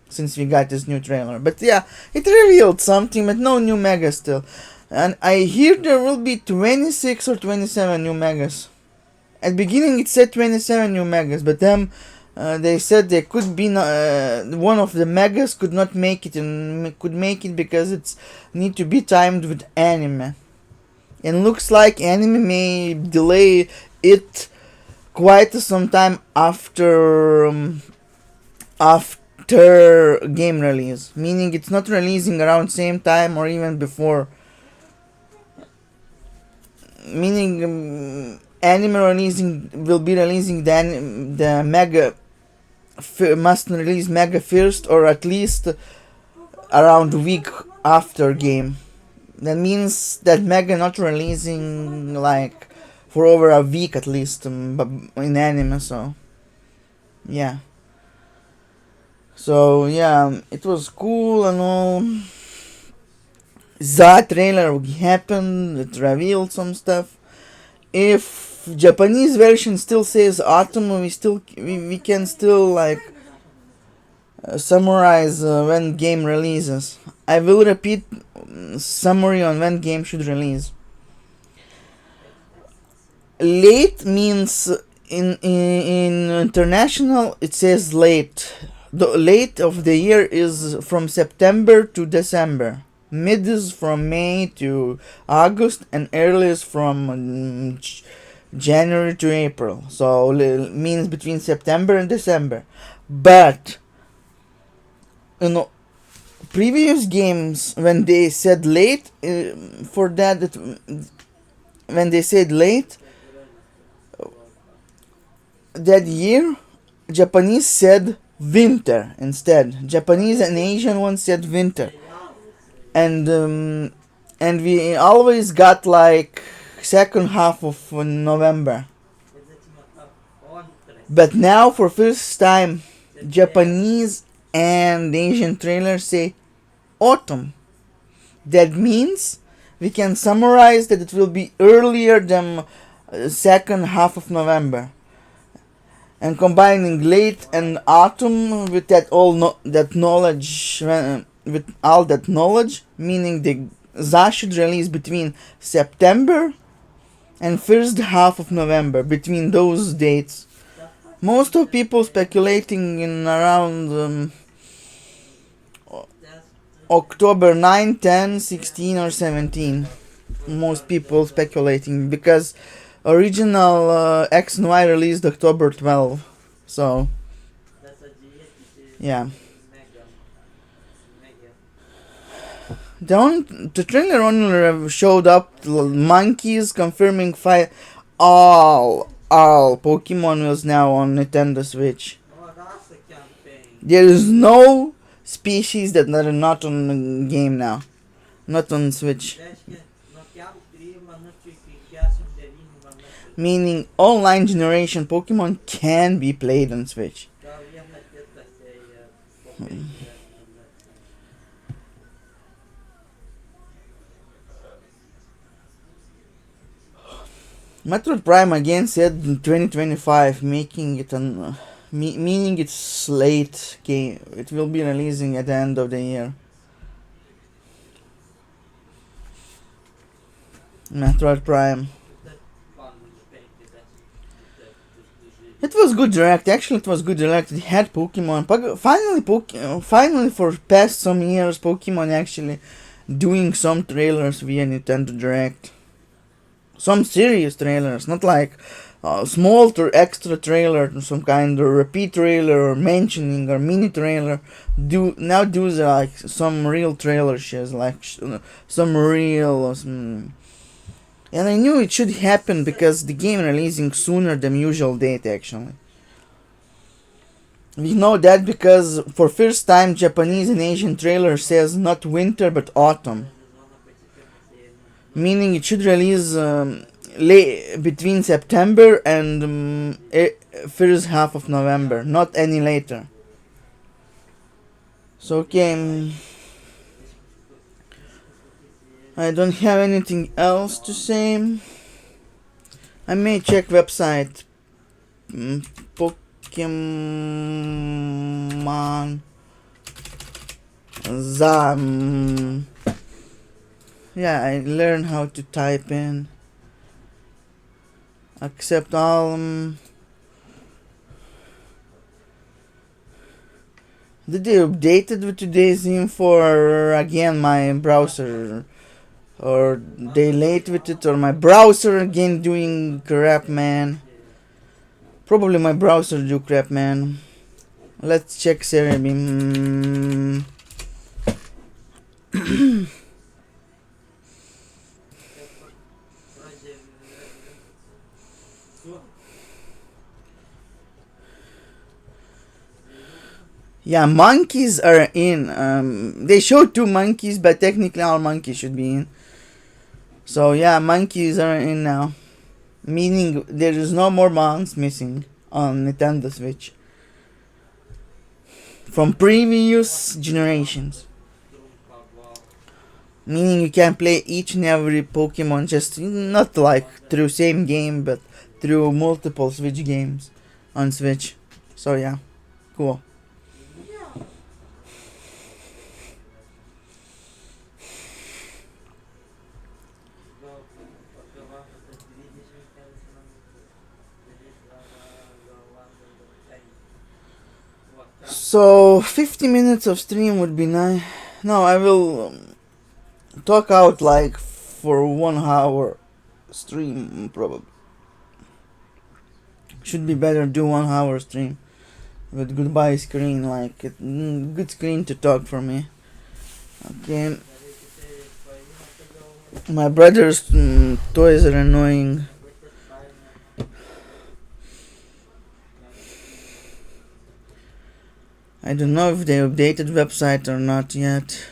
Since we got this new trailer. But yeah, it revealed something, but no new megas still. And I hear there will be 26 or 27 new megas. At beginning it said 27 new megas, but then they said there could be one of the megas could not make it, and could make it because it's need to be timed with anime. And looks like anime may delay it quite some time after game release, meaning it's not releasing around same time or even before. Meaning anime will be releasing the mega must release mega first, or at least around a week after game. That means that mega not releasing like for over a week at least in anime. So yeah. So yeah, it was cool and all. That trailer happened, it revealed some stuff. If Japanese version still says autumn, we can still like summarize when game releases. I will repeat summary on when game should release. Late means in international it says late. The late of the year is from September to December. Mid is from May to August, and early is from January to April. So means between September and December. But previous games when they said late when they said late that year, Japanese said winter instead. Japanese and Asian ones said winter. And we always got like second half of November. But now for first time Japanese and Asian trailers say autumn. That means we can summarize that it will be earlier than second half of November. And combining late and autumn with that knowledge, with all that knowledge, meaning the ZA should release between September and first half of November, between those dates. Most of people speculating in around October 9, 10, 16 or 17. Most people speculating because original X and Y released October 12. So yeah. The trailer only showed up monkeys, confirming all Pokémon was now on Nintendo Switch. There is no species that are not on the game now, not on Switch. Meaning online generation Pokémon can be played on Switch. Metroid Prime again said 2025, making it meaning it's late game. It will be releasing at the end of the year. Metroid Prime. It was good direct. Actually, it was good direct. It had Pokemon. Finally, for past some years, Pokemon actually doing some trailers via Nintendo Direct. Some serious trailers, not like small extra trailer, some kind of repeat trailer or mentioning or mini trailer. Do like some real trailer shows, like some real. And I knew it should happen because the game releasing sooner than usual date actually. We know that because for first time Japanese and Asian trailer says not winter but autumn. Meaning it should release between September and first half of November, not any later. So okay, I don't have anything else to say. I may check website Pokémon ZAM. Yeah, I learned how to type in. Accept all. Did they update it with today's info or again my browser? Or they late with it or my browser again doing crap, man? Probably my browser do crap, man. Let's check Cerebim. Yeah, monkeys are in. They showed 2 monkeys, but technically all monkeys should be in. So yeah, monkeys are in now. Meaning there is no more mons missing on Nintendo Switch. From previous generations. Meaning you can play each and every Pokemon just not like through same game, but through multiple Switch games on Switch. So yeah, cool. So 50 minutes of stream would be nice. No, I will talk out like for 1 hour stream probably. Should be better do 1 hour stream with goodbye screen, like good screen to talk for me. Okay. My brother's toys are annoying. I don't know if they updated website or not yet.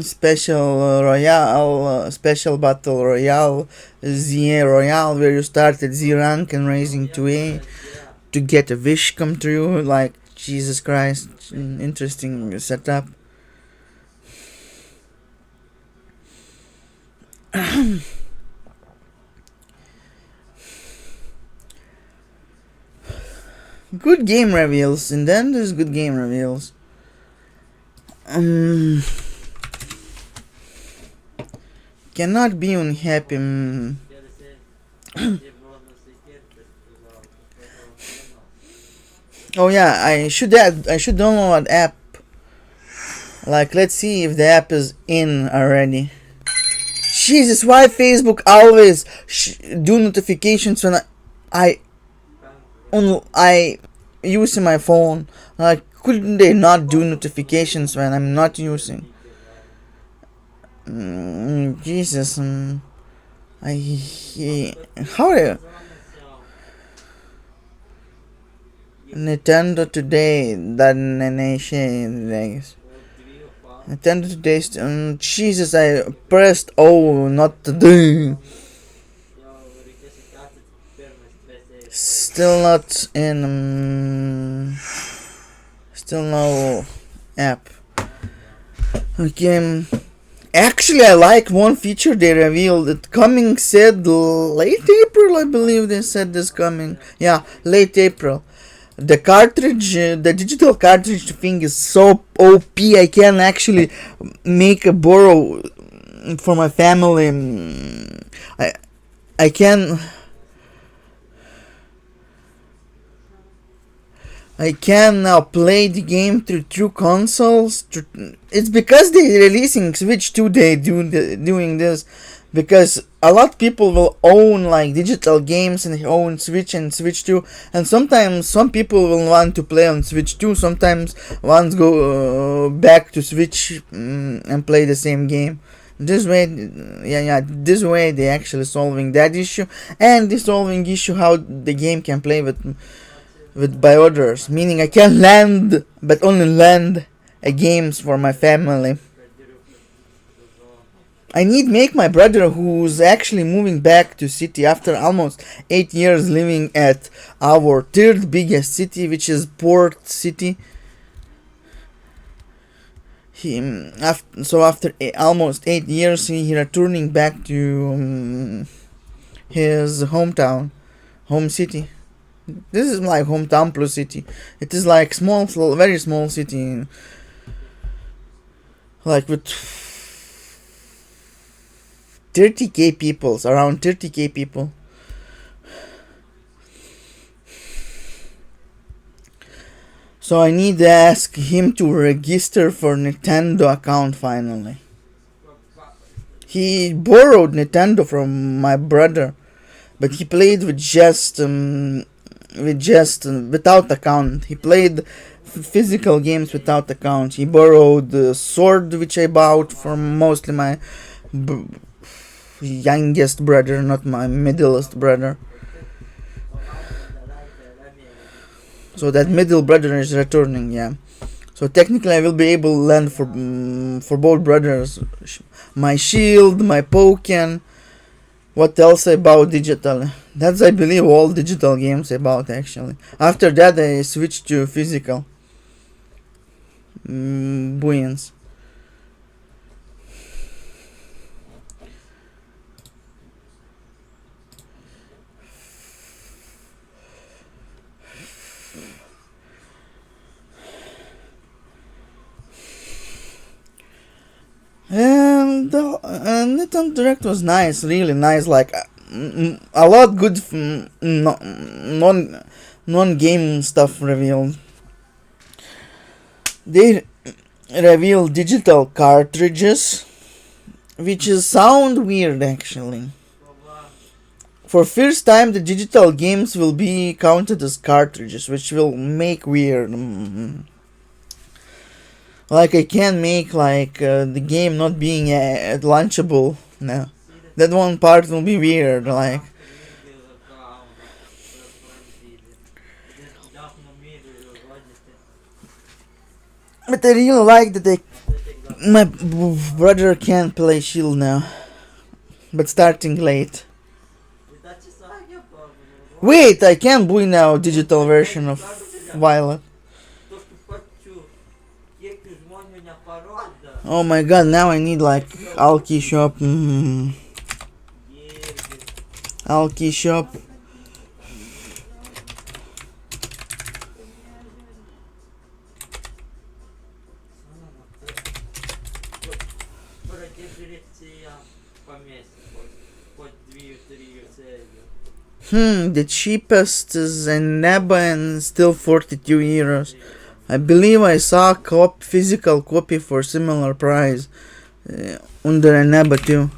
Special royale, special battle royale, Z royale, where you start at Z rank and raising to A to get a wish come true. Like, Jesus Christ, interesting setup. Good game reveals, and then there's good game reveals. Cannot be unhappy. Oh yeah, I should download an app. Like, let's see if the app is in already. Jesus, why Facebook always do notifications when I use my phone? Like, couldn't they not do notifications when I'm not using? Jesus, how are Nintendo today? That Nintendo today. Jesus, I pressed O, not to do. Still not in. Still no app. Okay. Actually, I like one feature they revealed. It coming said late April, I believe they said this coming. Yeah, late April. The cartridge, the digital cartridge thing is so OP. I can actually make a borrow for my family. I can now play the game through consoles. It's because they're releasing Switch 2 they doing this. Because a lot of people will own like digital games and own Switch and Switch 2. And sometimes some people will want to play on Switch 2. Sometimes want to go back to Switch and play the same game. This way, this way they actually solving that issue. And the solving issue how the game can play with by others, meaning I can land, but only land games for my family. I need make my brother, who's actually moving back to city after almost 8 years living at our third biggest city, which is Port City. After almost 8 years, he returning back to his home city. This is like hometown plus city. It is like very small city, like with 30k people, around 30k people. So I need to ask him to register for Nintendo account finally. He borrowed Nintendo from my brother, but he played with just without account. He played physical games without account. He borrowed the sword which I bought from mostly my youngest brother, not my middlest brother. So that middle brother is returning, yeah. So technically I will be able to lend for both brothers my shield, my Pokémon. What else about digital? That's, I believe, all digital games about actually. After that I switched to physical. Buoyance. And the Nintendo Direct was nice, really nice. Like a lot good non-game stuff revealed. They revealed digital cartridges, which sound weird actually. For first time, the digital games will be counted as cartridges, which will make weird. Like I can make like the game not being launchable now. That one part will be weird. Like but I really like that my brother can play Shield now, but starting late. Wait, I can buy now digital version of Violet. Oh my god, now I need like Alki shop. Alki shop. The cheapest is in Neba and still 42 euros. I believe I saw a physical copy for similar price under a Neba too.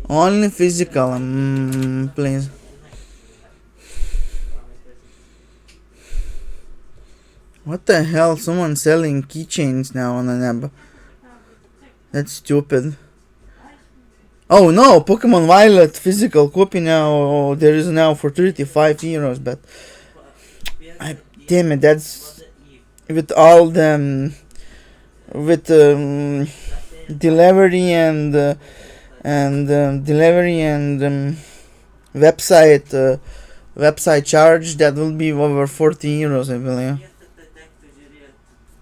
Only physical, please. What the hell? Someone selling keychains now on an app. That's stupid. Oh no! Pokemon Violet physical copy now. There is now for 35 euros, but damn it, that's with all the delivery and website charge. That will be over 40 euros, I believe.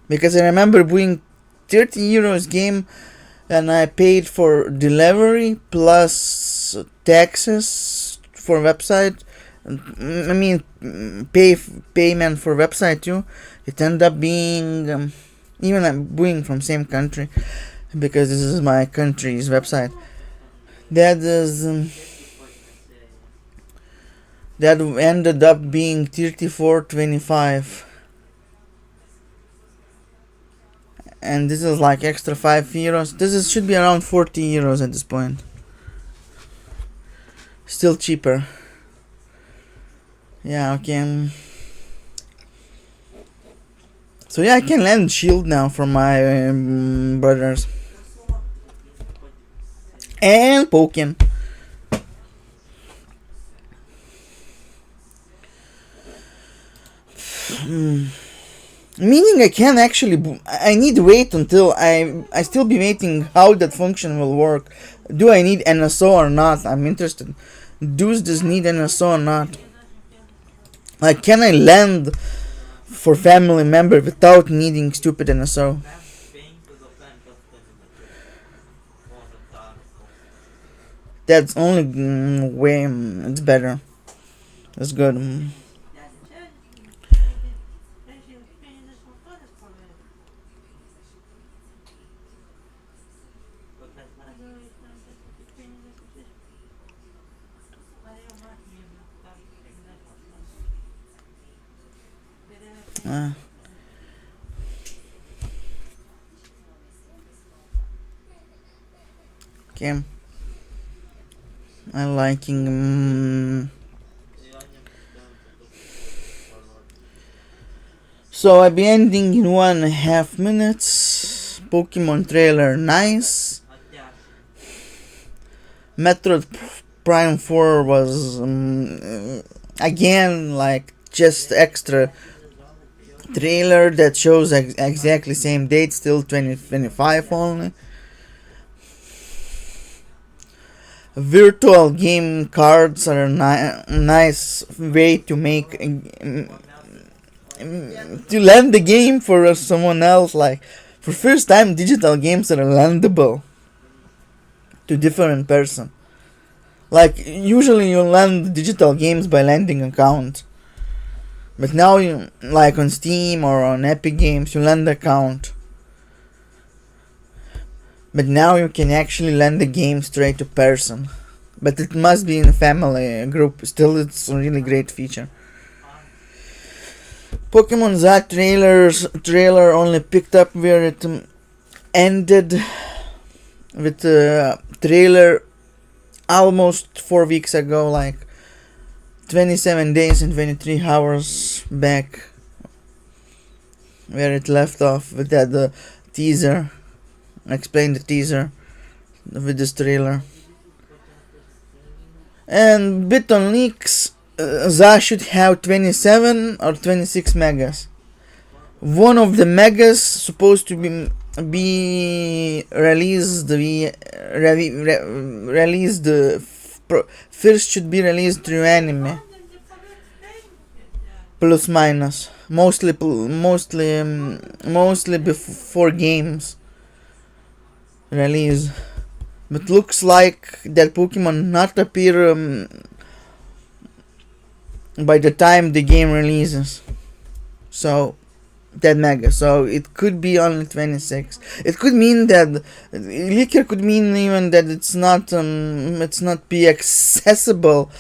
Because I remember buying 30 euros game and I paid for delivery plus taxes for website. I mean payment for website too. It ended up being even I'm buying from same country because this is my country's website. That ended up being 34.25. And this is like extra 5 euros. Should be around 40 euros at this point. Still cheaper. Yeah, okay. So yeah, I can land shield now for my brothers. And Pokémon. Meaning I can actually, I need to wait until I still be waiting how that function will work. Do I need NSO or not? I'm interested. Does this need NSO or not? Like, can I land for family member without needing stupid NSO? That's only way it's better. That's good. Okay. I'm liking. So I'll be ending in 1.5 minutes. Pokemon trailer, nice. Metroid Prime 4 was again like just extra trailer that shows exactly same date, still 2025 only. Virtual game cards are a nice way to make to lend the game for someone else. Like for first time, digital games are lendable to different person. Like usually you lend digital games by lending account, but now you like on Steam or on Epic Games you lend account. But now you can actually lend the game straight to person. But it must be in a family group. Still, it's a really great feature. Pokemon Z trailer only picked up where it ended with a trailer almost 4 weeks ago, like 27 days and 23 hours back, where it left off with that teaser. I explained the teaser with this trailer. And bit on leaks, ZA should have 27 or 26 megas. One of the megas supposed to be released. First should be released through anime. Plus minus, mostly before games release. But looks like that Pokemon not appear by the time the game releases. So that mega. So it could be only 26. It could mean that leaker could mean even that it's not be accessible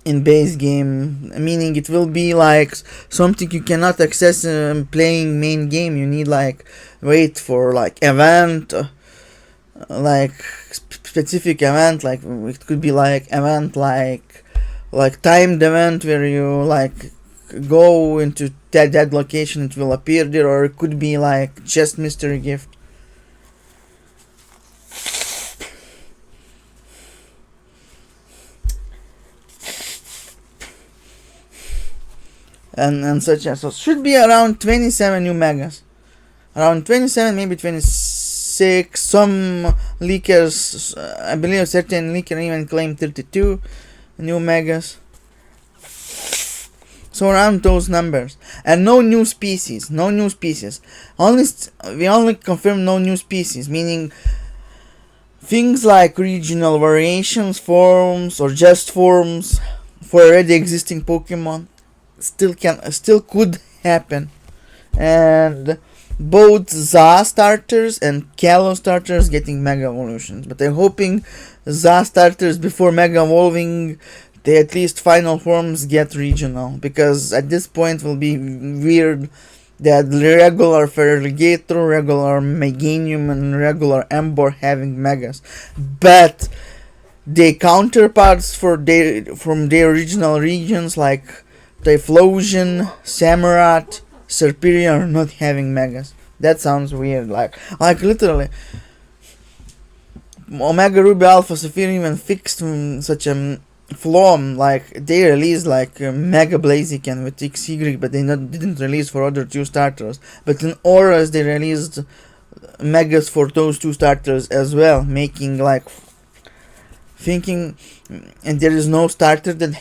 in base game, meaning it will be like something you cannot access playing main game. You need like wait for like event, like specific event, like it could be like event like timed event where you like go into that location, it will appear there, or it could be like just mystery gift. And such as. So should be around 27 new megas. Around 27, maybe 26. Some leakers, I believe certain leaker even claim 32 new megas. So around those numbers. And no new species. We only confirm no new species, meaning things like regional variations, forms, or just forms for already existing Pokemon still could happen. And both ZA starters and Hallow starters getting Mega Evolutions. But I'm hoping ZA starters before Mega Evolving, they at least final forms get regional. Because at this point will be weird that regular Feraligatr, regular Meganium, and regular Ember having Megas. But the counterparts from their original regions like Typhlosion, Samurott, Serperior not having megas. That sounds weird. Like literally, Omega Ruby Alpha Sapphire even fixed such a flaw. Like they released like Mega Blaziken with XY, but they didn't release for other two starters. But in Auras they released megas for those two starters as well, making like thinking, and there is no starter that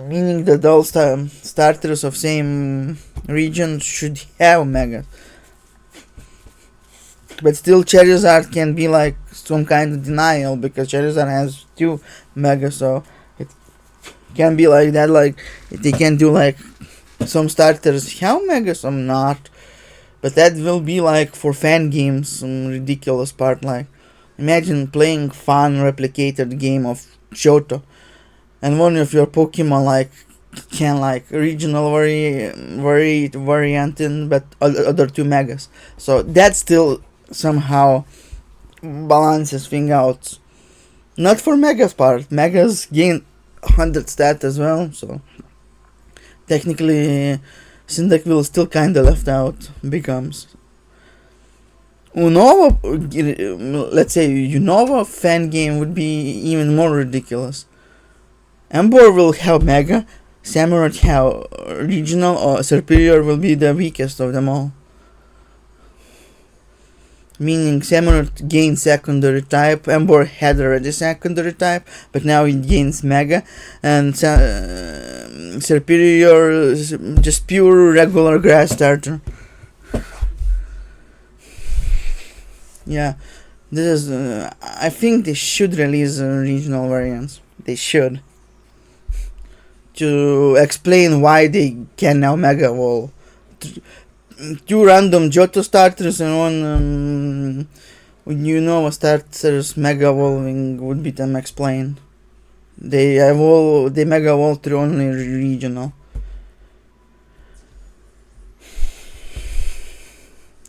meaning that all starters of same region should have megas. But still Charizard can be like some kind of denial because Charizard has 2 megas, so it can be like that. Like they can do like some starters have megas, some not. But that will be like for fan games, some ridiculous part. Like imagine playing fun replicated game of Johto, and one of your Pokemon like can like regional variant in, but other 2 megas. So that still somehow balances thing out. Not for megas part. Megas gain 100 stat as well, so technically Cyndaquil still kinda left out. Becomes Unova, let's say Unova fan game would be even more ridiculous. Ember will have Mega, Samurott have regional, or Serperior will be the weakest of them all. Meaning Samurott gains secondary type, Ember had already secondary type, but now it gains Mega, and Serperior is just pure regular grass starter. Yeah, this is. I think they should release regional variants. They should, to explain why they can now Mega Evolve. 2 random Johto starters and one starters Mega Evolving would be them explained. They Mega Evolve through only regional.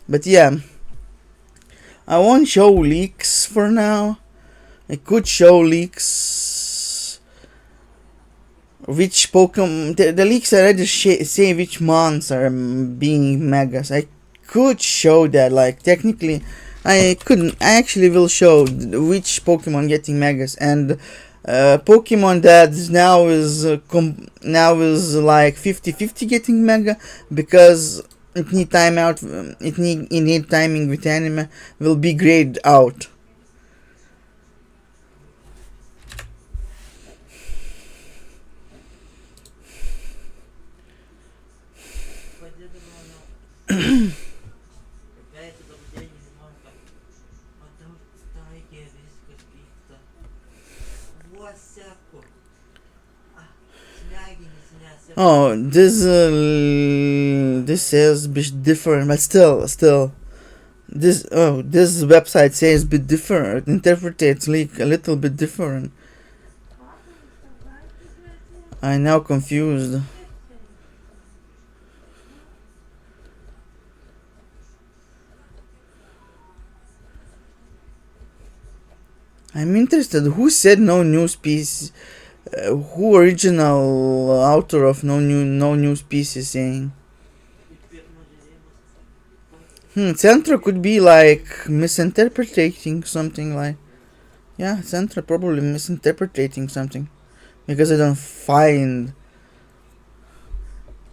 But yeah, I won't show leaks for now. I could show leaks. Which Pokemon... The leaks already say which mons are being megas. I could show that, like, technically... I actually will show which Pokemon getting megas, and Pokemon that now is like 50-50 getting mega, because it need timeout. It need timing with anime, will be grayed out. Oh, this says a bit different, but still, this website says a bit different. Interprets leak a little bit different. I'm now confused. I'm interested. Who said no news piece? Who original author of no news piece is saying? Centra could be like misinterpreting something, like, yeah, Centra probably misinterpreting something, because I don't find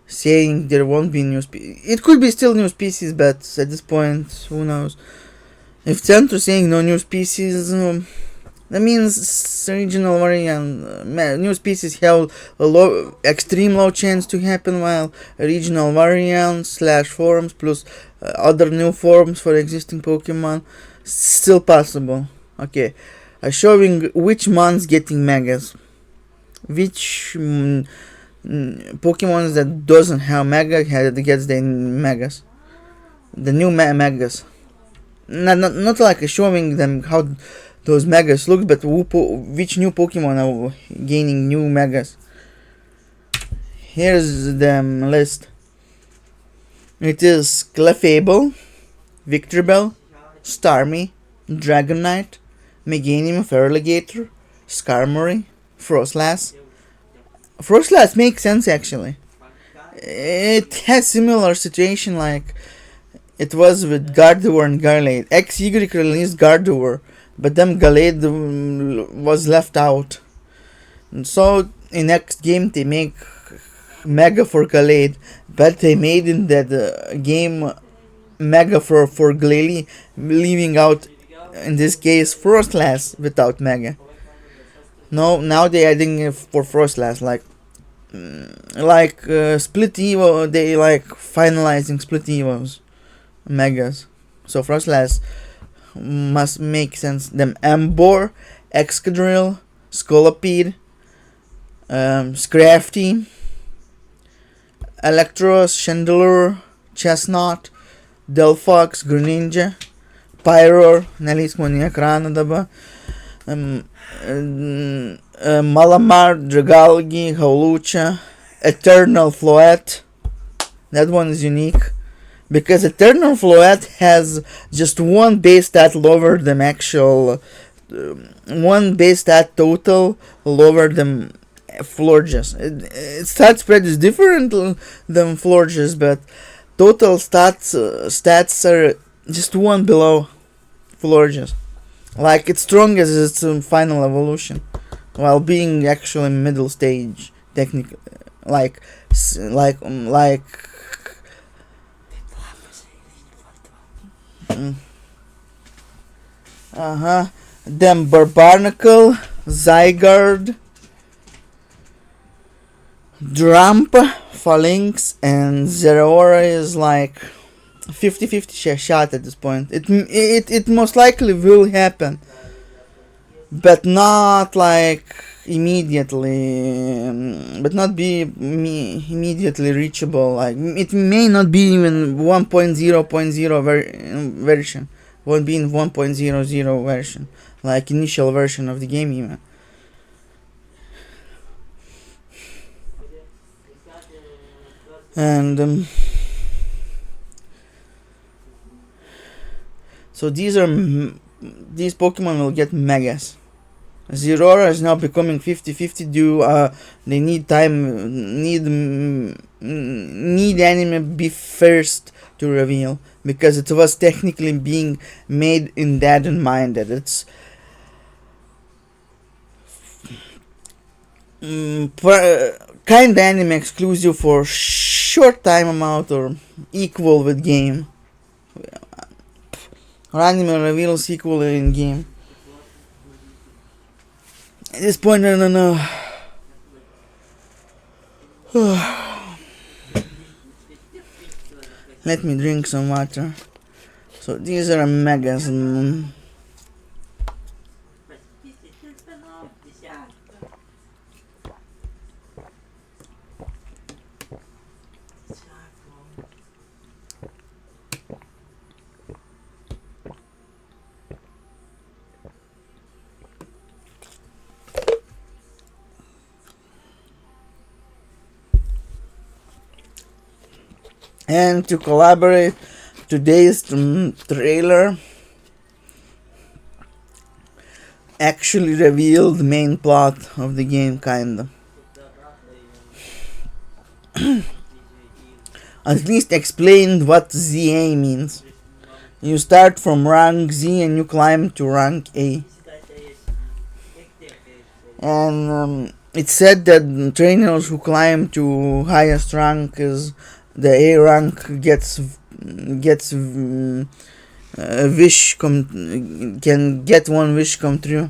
saying there won't be news pieces. It could be still news pieces, but at this point, who knows? If Centra saying no news pieces, that means regional variant news pieces have a extreme low chance to happen, while regional variants / forums plus other new forms for existing Pokemon still possible. Okay, showing which mons getting megas, which Pokemon that doesn't have mega gets the megas, the new megas. Not like showing them how those megas look, but which new Pokemon are gaining new megas. Here's the list. It is Clefable, Victreebel, Starmie, Dragonite, Meganium, Feraligatr, Skarmory, Frostlass. Frostlass makes sense actually. It has similar situation like it was with Gardevoir and Gallade. XY released Gardevoir, but then Gallade was left out. And so in next game they make Mega for Gallade, but they made in that game Mega for Glalie, leaving out in this case Frostlass without Mega. No, now they adding for Frostlass, like Split Evo. They like finalizing Split Evos Megas. So Frostlass must make sense. Them Ambor, Excadrill, Scolipede, Scrafty, Electros, Chandelure, Chestnut, Delphox, Greninja, Pyroar, nelīsmu un ekrāna daba, Malamar, Dragalgi, Howlucha, Eternal Floette. That one is unique, because Eternal Floette has just one base stat lower than actual, one base stat total lower than Florges. Its stat spread is different than Florges, but total stats are just one below Florges. Like it's strong as its final evolution, while being actually middle stage technically, like. Then Barbarnacle, Zygarde, Dramp, Phalanx, and Zeraora is like 50-50 shot at this point. It most likely will happen, but not like immediately, but not be immediately reachable. Like it may not be even 1.0.0 version, won't be in 1.00 version, like initial version of the game even. And So these Pokemon will get megas. Zerora is now becoming 50-50 due they need anime be first to reveal, because it was technically being made in that in mind, that it's kinda anime exclusive for short time amount or equal with game, or anime reveals equal in game. At this point, I don't know. Let me drink some water. So these are megas. And to collaborate, today's trailer actually revealed the main plot of the game, kinda. At least explained what ZA means. You start from rank Z and you climb to rank A. And it said that trainers who climb to highest rank is the A rank gets a wish can get one wish come true.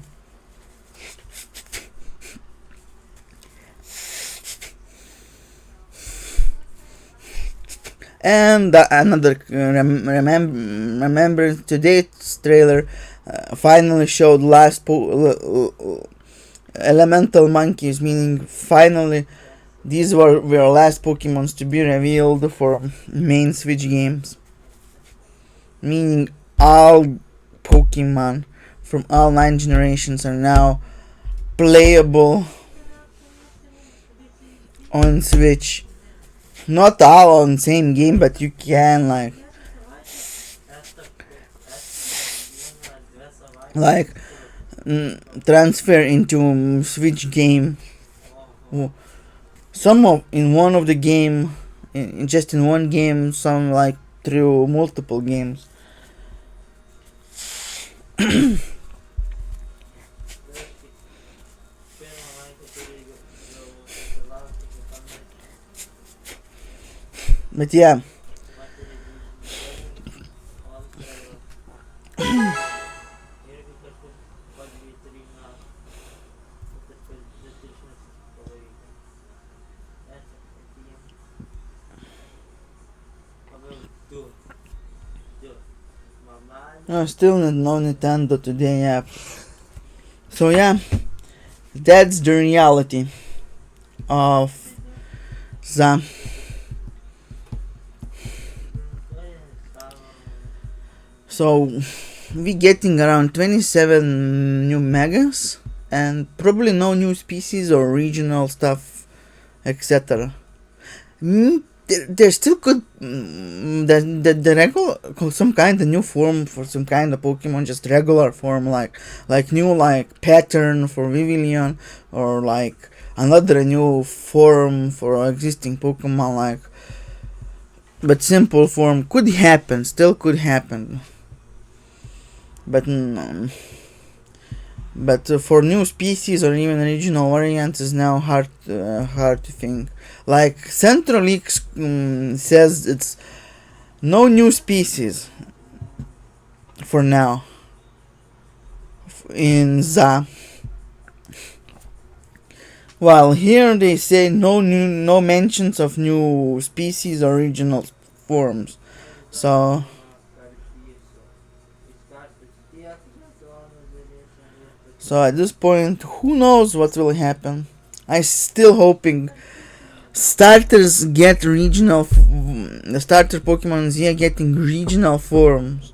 And another remember today's trailer finally showed last elemental monkeys, meaning finally these were last Pokemons to be revealed for main Switch games. Meaning all Pokemon from all 9 generations are now playable on Switch. Not all on the same game, but you can transfer into Switch game. Some in one of the game, just in one game, some through multiple games. But yeah. Still no Nintendo today, yeah. So yeah, that's the reality of the so we getting around 27 new megas and probably no new species or regional stuff, etc. There still could the regular some kind of new form for some kind of Pokemon, just regular form like new pattern for Vivillon, or another new form for existing Pokemon, but simple form could happen, still could happen. But for new species or even regional variants is now hard to think. Central League says it's no new species for now in ZA. While here they say no mentions of new species or regional forms. So at this point, who knows what will happen? I still hoping starters get regional, the starter Pokemon Z are getting regional forms,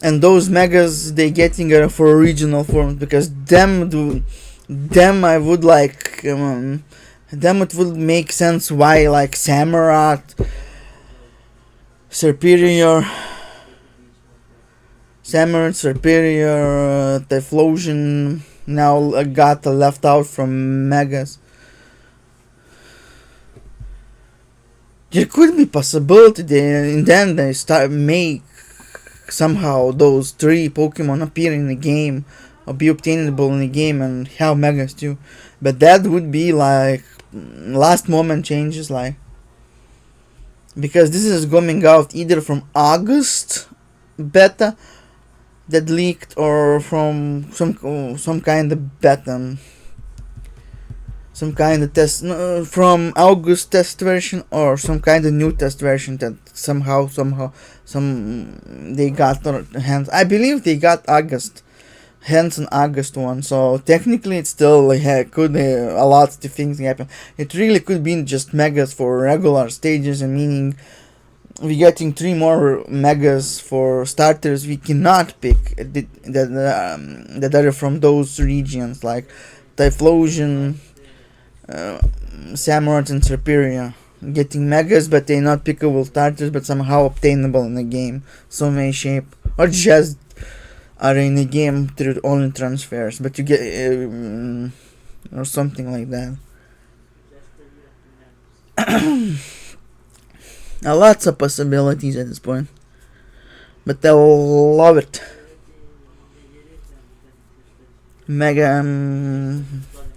and those megas they getting for regional forms, because them I would them it would make sense why Samurott, Serperior, Samurai Superior, Typhlosion now got left out from Megas. There could be possibility then they start make somehow those 3 Pokemon appear in the game or be obtainable in the game and have Megas too. But that would be like last moment changes, like, because this is coming out either from August beta that leaked or from some kind of beta, some kind of test from August test version or some kind of new test version that somehow they got hands. I believe they got August hands on August one, so technically it's still could a lot of things happen. It really could be just Megas for regular stages, and meaning we getting 3 more Megas for starters we cannot pick that are from those regions, like Typhlosion, Samurott and Superior, getting Megas but they're not pickable starters but somehow obtainable in the game some way, shape, or just are in the game through only transfers, but you get or something like that. Lots of possibilities at this point, but I love it. Mega,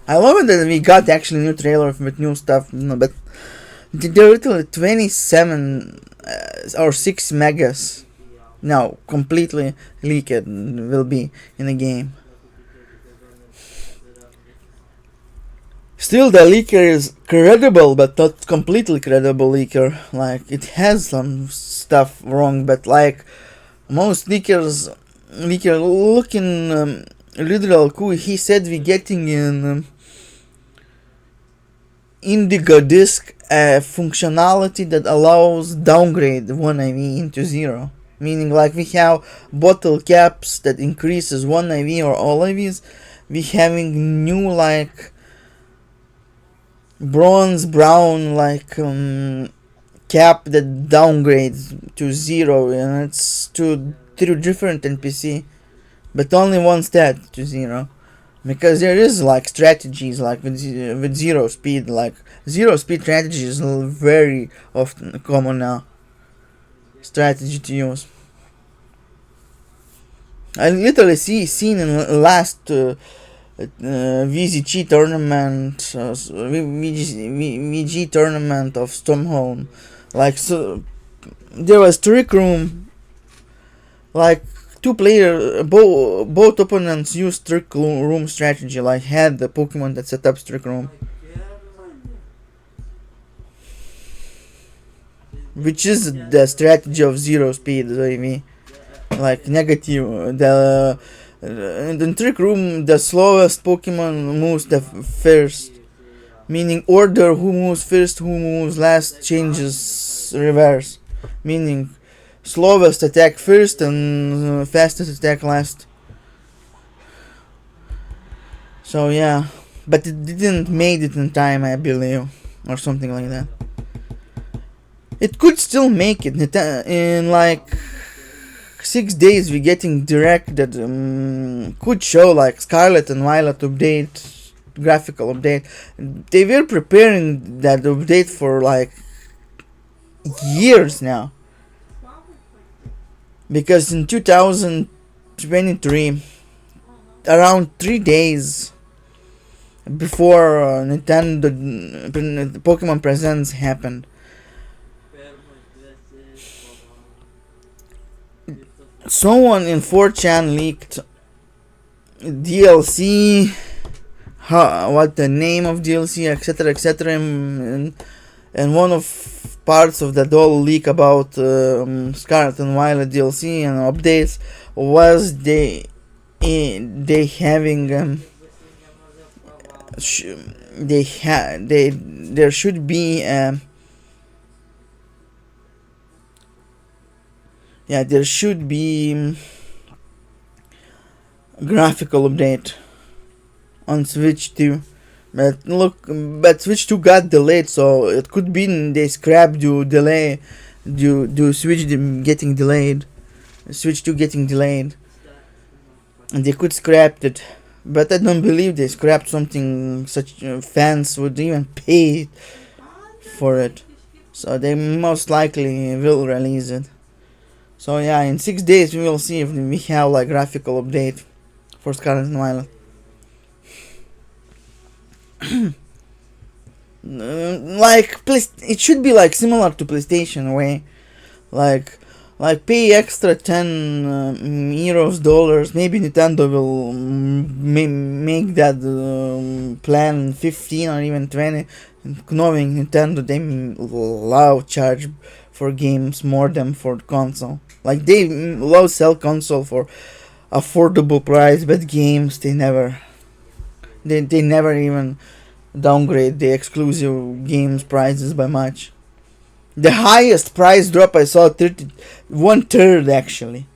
I love it that we got actually new trailer with new stuff, but there are 27 or 6 Megas now completely leaked will be in the game. Still, the leaker is credible, but not completely credible leaker. Like, it has some stuff wrong, but like most leaker looking literal cool. He said we getting in indigo disc functionality that allows downgrade 1 IV into 0. Meaning, like, we have bottle caps that increases 1 IV or all IVs. We having new, like, bronze brown, like, cap that downgrades to 0, and it's through different NPC, but only one stat to 0. Because there is, like, strategies, like, with 0 speed, like, 0 speed strategy is very often common now. Strategy to use. I literally seen in last VGG tournament, VG tournament of Stormholm, like, so there was trick room, like 2 player, both opponents used trick room strategy, like had the Pokemon that set up trick room. Which is the strategy of 0 speed, like negative. In the trick room, the slowest Pokemon moves the first, meaning order who moves first, who moves last changes reverse, meaning slowest attack first and fastest attack last. So yeah, but it didn't made it in time, I believe, or something like that. It could still make it in like 6 days. We getting direct that could show like Scarlet and Violet update, graphical update. They were preparing that update for like years now, because in 2023, around 3 days before Nintendo Pokemon Presents happened, someone in 4chan leaked DLC, what the name of DLC, etc, etc, and one of parts of the whole leak about Scarlet and Violet DLC and updates was they having there should be there should be graphical update on Switch 2, but Switch 2 got delayed, so it could be they scrapped due Switch getting delayed, Switch 2 getting delayed, and they could scrap it, but I don't believe they scrapped something such fans would even pay for it. So they most likely will release it. So yeah, in 6 days we will see if we have like graphical update for Scarlet and Violet. Like it should be like similar to PlayStation way, like pay extra 10 euros, dollars. Maybe Nintendo will make that plan 15 or even 20. Knowing Nintendo, they love charge for games more than for console. Like they love sell console for affordable price, but games they never even downgrade the exclusive games prices by much. The highest price drop I saw 1/3 actually.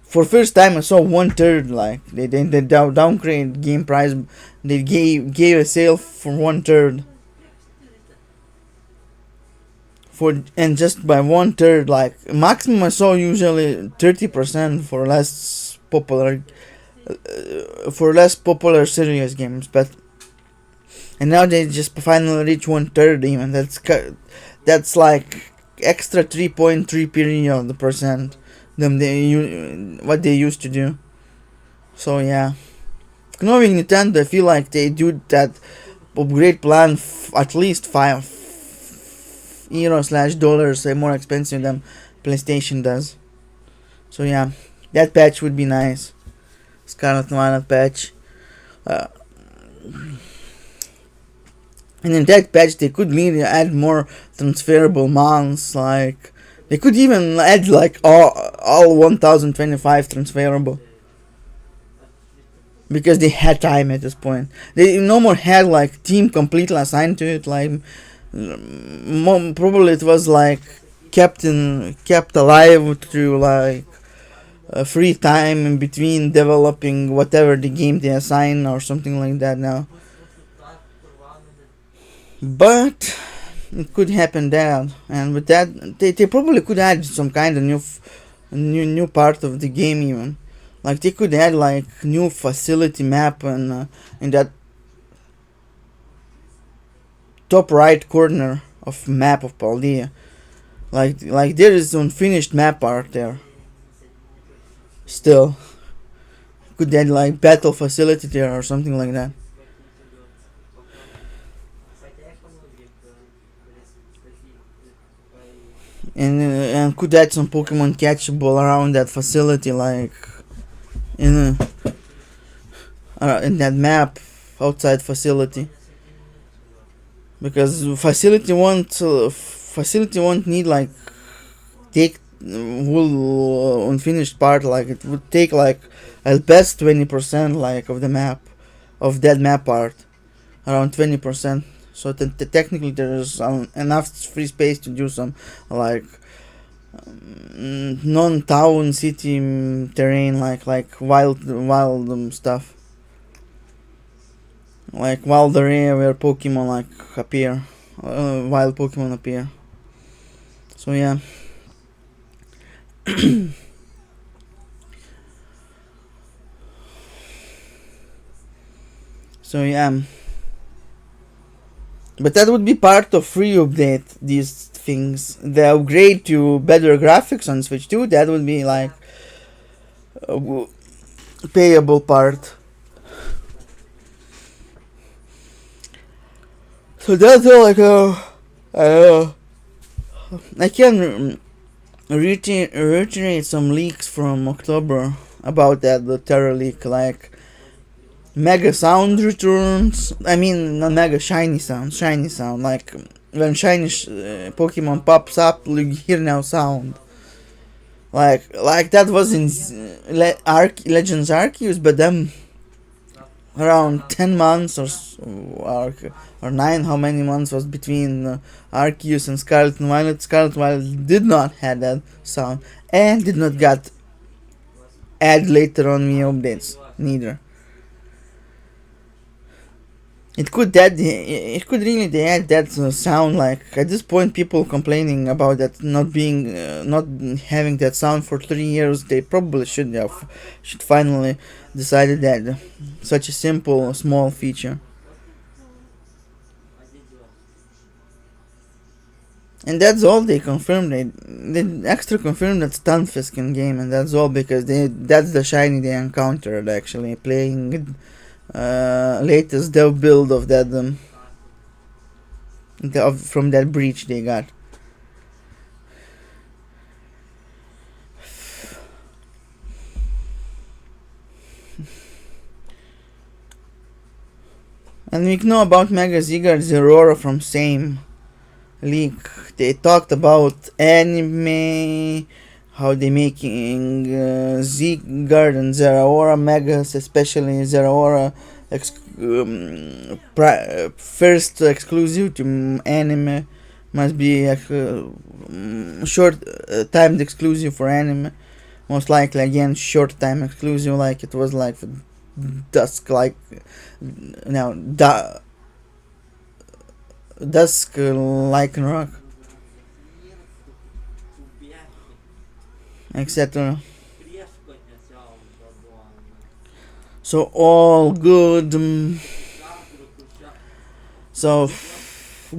For first time I saw 1/3. Like they downgrade game price. They gave a sale for 1/3. And just by 1/3, like maximum I saw usually 30% for less popular serious games, but and now they just finally reach 1/3 even. That's like extra 3.3% than what they used to do. So yeah, knowing Nintendo, I feel like they do that upgrade plan at least €5/dollars more expensive than PlayStation does. So yeah, that patch would be nice. Scarlet and Violet patch. And in that patch they could really add more transferable mounts. Like they could even add like all 1025 transferable, because they had time at this point. They no more had like team completely assigned to it. Like probably it was like kept alive through like free time in between developing whatever the game they assign or something like that now. But it could happen there, and with that they probably could add some kind of new part of the game even. Like they could add like new facility map and in that top right corner of map of Paldea. Like there is unfinished map art there. Still could add like battle facility there or something like that. And could add some Pokemon catchable around that facility, like in that map outside facility, because facility won't need like take whole unfinished part. Like it would take like at best 20% like of the map, of that map part, around 20%. So technically there is enough free space to do some like non-town city terrain, like wild stuff, like wild area where Pokemon like appear, wild Pokemon appear. So yeah. So yeah. But that would be part of free update, these things. The upgrade to better graphics on Switch 2, that would be like a payable part. So that's like I can reiterate some leaks from October about that, the Terra leak, like Mega sound returns. I mean, not Mega, shiny sound. Like when shiny Pokemon pops up, you hear now sound. Like that was in Legends Arceus, but then around 10 months or 9, how many months was between Arceus and Scarlet and Violet. Scarlet and Violet did not have that sound and did not get add later on new updates neither. It could really add that sound. Like at this point, people complaining about that not being not having that sound for 3 years. They probably should finally decided that such a simple small feature. And that's all they confirmed. They extra confirmed that Stunfisk in game, and that's all because that's the shiny they encountered actually playing latest dev build of that from that breach they got. And we know about Mega Zygarde Aurora from same leak. They talked about anime, how they making Zygarde and Zeraora Megas, especially Zeraora first exclusive to anime, must be short timed exclusive for anime, most likely again short time exclusive like it was like for Dusk, like now Dusk like rock, etc. So all good. So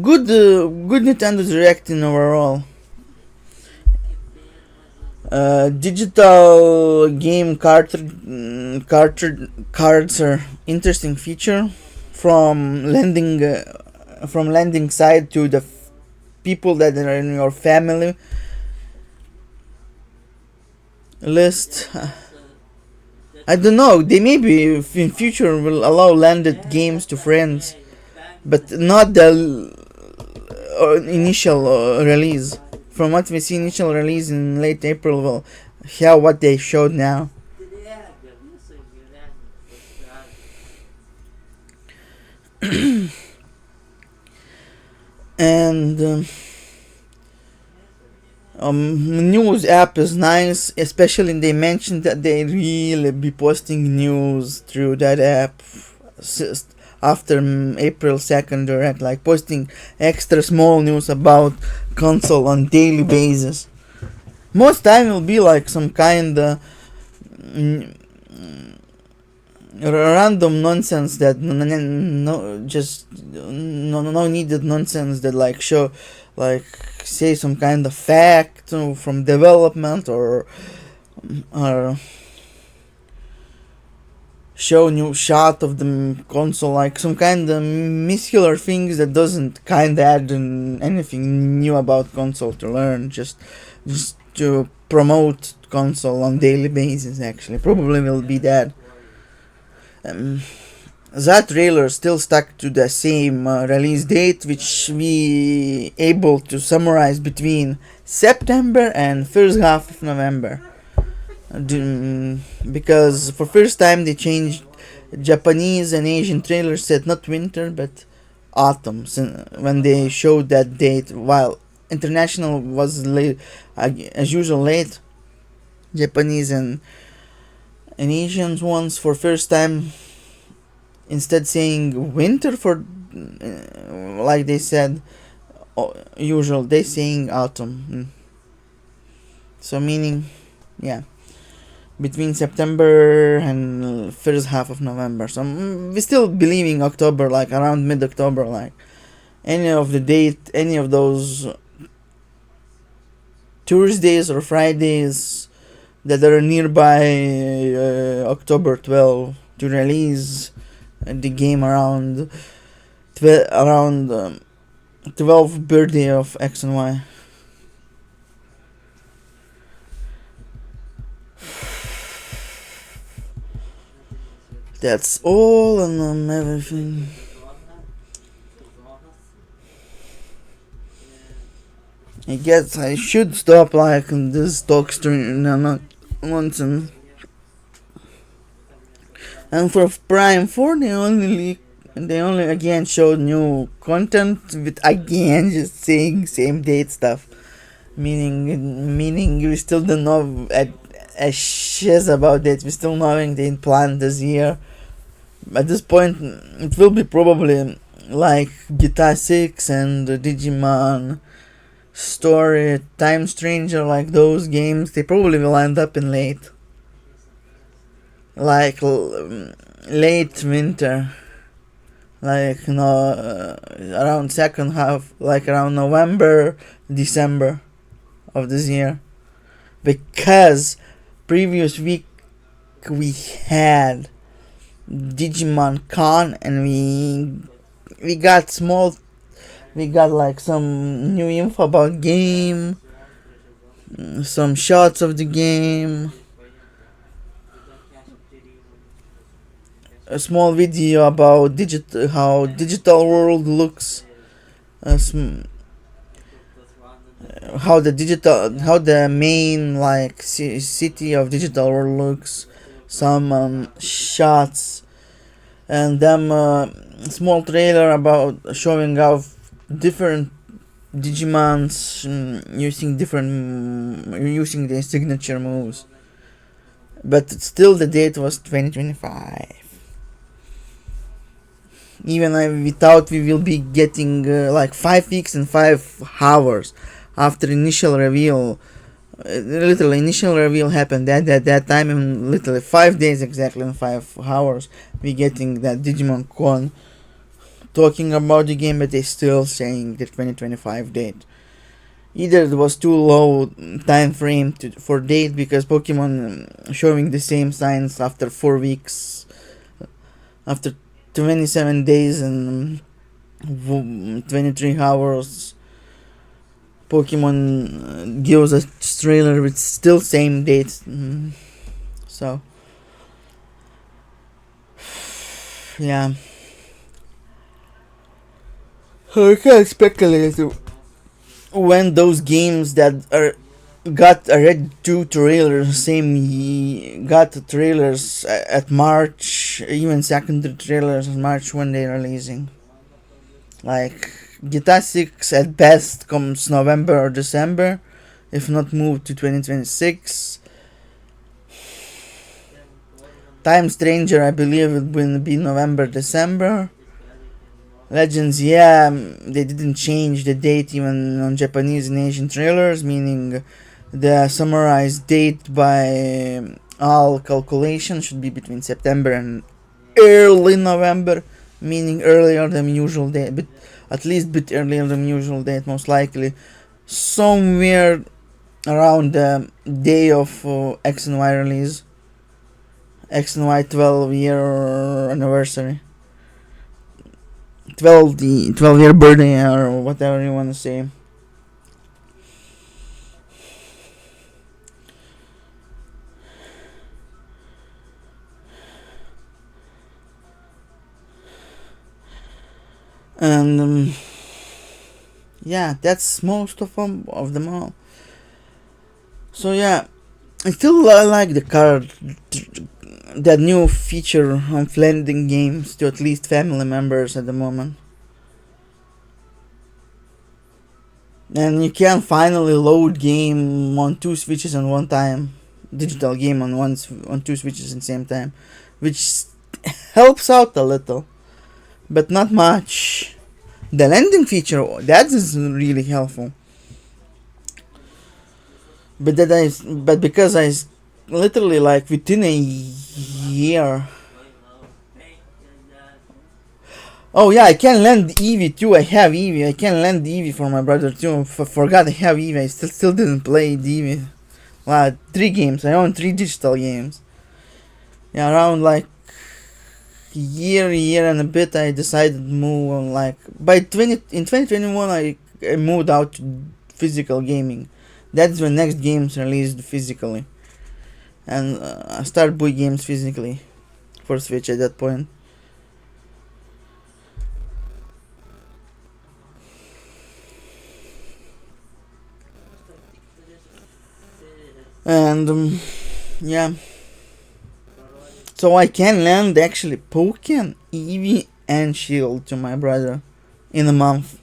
good Nintendo Direct in overall. Digital game cards are interesting feature from lending side to the people that are in your family list. I don't know, they maybe in future will allow landed games to friends, but not the initial release. From what we see, initial release in late April will have what they showed now. And news app is nice, especially they mentioned that they really be posting news through that app after April 2nd Direct, like posting extra small news about console on daily basis. Most time will be like some kind of random nonsense that no needed nonsense that like show, like say some kind of fact from development or show new shot of the console, like some kind of muscular things that doesn't kind of add anything new about console to learn, just to promote console on daily basis. Actually probably will be that. That trailer still stuck to the same release date, which we able to summarize between September and first half of November. Because for first time they changed Japanese and Asian trailers, said not winter but autumn when they showed that date, while international was late, as usual late. Japanese and Asian ones for first time instead saying winter for like they said usual, they saying autumn. So meaning between September and first half of November. So we still believing October, like around mid-October, like any of the date, any of those Tuesdays or Fridays that are nearby October 12 to release the game around 12th birthday of X and Y. That's all and everything. I guess I should stop like this talk stream, not nonsense. And for Prime 4, they only again showed new content with again just saying same date stuff. Meaning we still don't know a shiz about it. We still knowing they plan this year. At this point, it will be probably like GTA 6 and Digimon Story, Time Stranger, like those games. They probably will end up in late winter, like around second half, like around November, December of this year, because previous week we had Digimon Con and we got like some new info about game, some shots of the game, a small video about how digital world looks, how the main like city of digital world looks, some shots, and them small trailer about showing off different Digimons using their signature moves. But still the date was 2025. Even we thought we will be getting like 5 weeks and 5 hours after initial reveal. Literally initial reveal happened at that time, in literally 5 days exactly and 5 hours we getting that Digimon Con talking about the game, but they still saying the 2025 date. Either it was too low time frame for date, because Pokemon showing the same signs after 4 weeks, after 27 days and 23 hours. Pokemon gives a trailer with still same dates. So yeah, I can't speculate when those games that got already 2 trailers got trailers at March, even secondary trailers in March when they're releasing. Like GTA 6 at best comes November or December, if not moved to 2026. Time Stranger, I believe it will be November, December. Legends, they didn't change the date even on Japanese and Asian trailers, meaning the summarized date by all calculation should be between September and early November, meaning earlier than usual date, but at least a bit earlier than usual date, most likely somewhere around the day of X and Y release, X and Y 12-year anniversary, 12-year birthday, or whatever you want to say. And that's most of them all. So I still like the card, that new feature of lending games to at least family members at the moment. And you can finally load game on 2 switches at one time, digital game on 2 switches at the same time, which helps out a little, but not much. The lending feature, that is really helpful. But because I literally like within a year. Oh yeah, I can lend Eevee too. I have Eevee. I can lend Eevee for my brother too. Forgot I have Eevee. I still didn't play Eevee. 3 games. I own 3 digital games. Around like year and a bit, I decided to move on. Like in 2021, I moved out to physical gaming. That's when next games released physically, and I started buying games physically for Switch at that point. And so I can lend actually Pokémon, Eevee and Shield to my brother in a month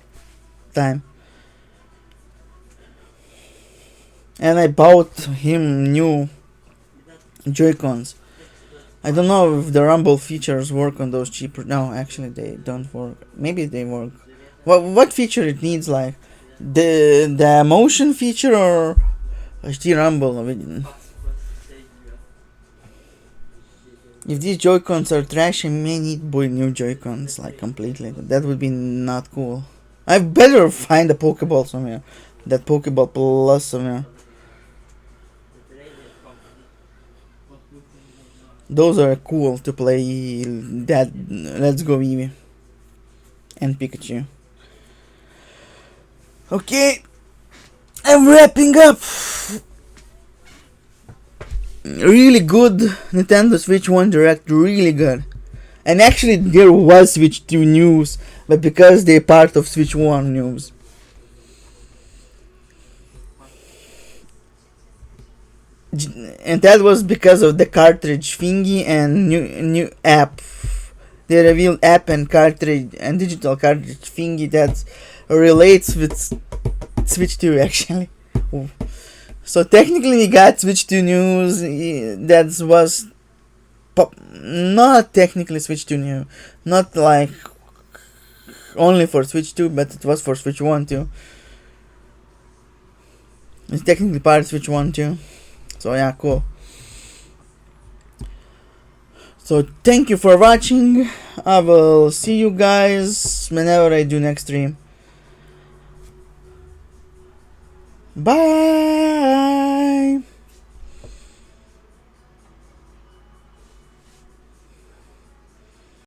time. And I bought him new Joy-Cons I don't know if the rumble features work on those cheaper. No, actually they don't work. Maybe they work. What feature it needs, like the motion feature or HD rumble? If these Joy-Cons are trash, I may need new Joy-Cons, like completely. That would be not cool. I better find a Pokeball somewhere. That Pokeball Plus somewhere. Those are cool to play that Let's Go Eevee and Pikachu. Okay, I'm wrapping up. Really good Nintendo Switch 1 Direct, really good. And actually there was Switch 2 news, but because they're part of Switch 1 news. And that was because of the cartridge thingy and new app. They revealed app and cartridge and digital cartridge thingy that relates with Switch 2 actually. So technically we got Switch 2 news. That was not technically Switch 2 new, not like only for Switch 2, but it was for Switch 1 too. It's technically part of Switch 1 too. So yeah, cool. So thank you for watching. I will see you guys whenever I do next stream. Bye.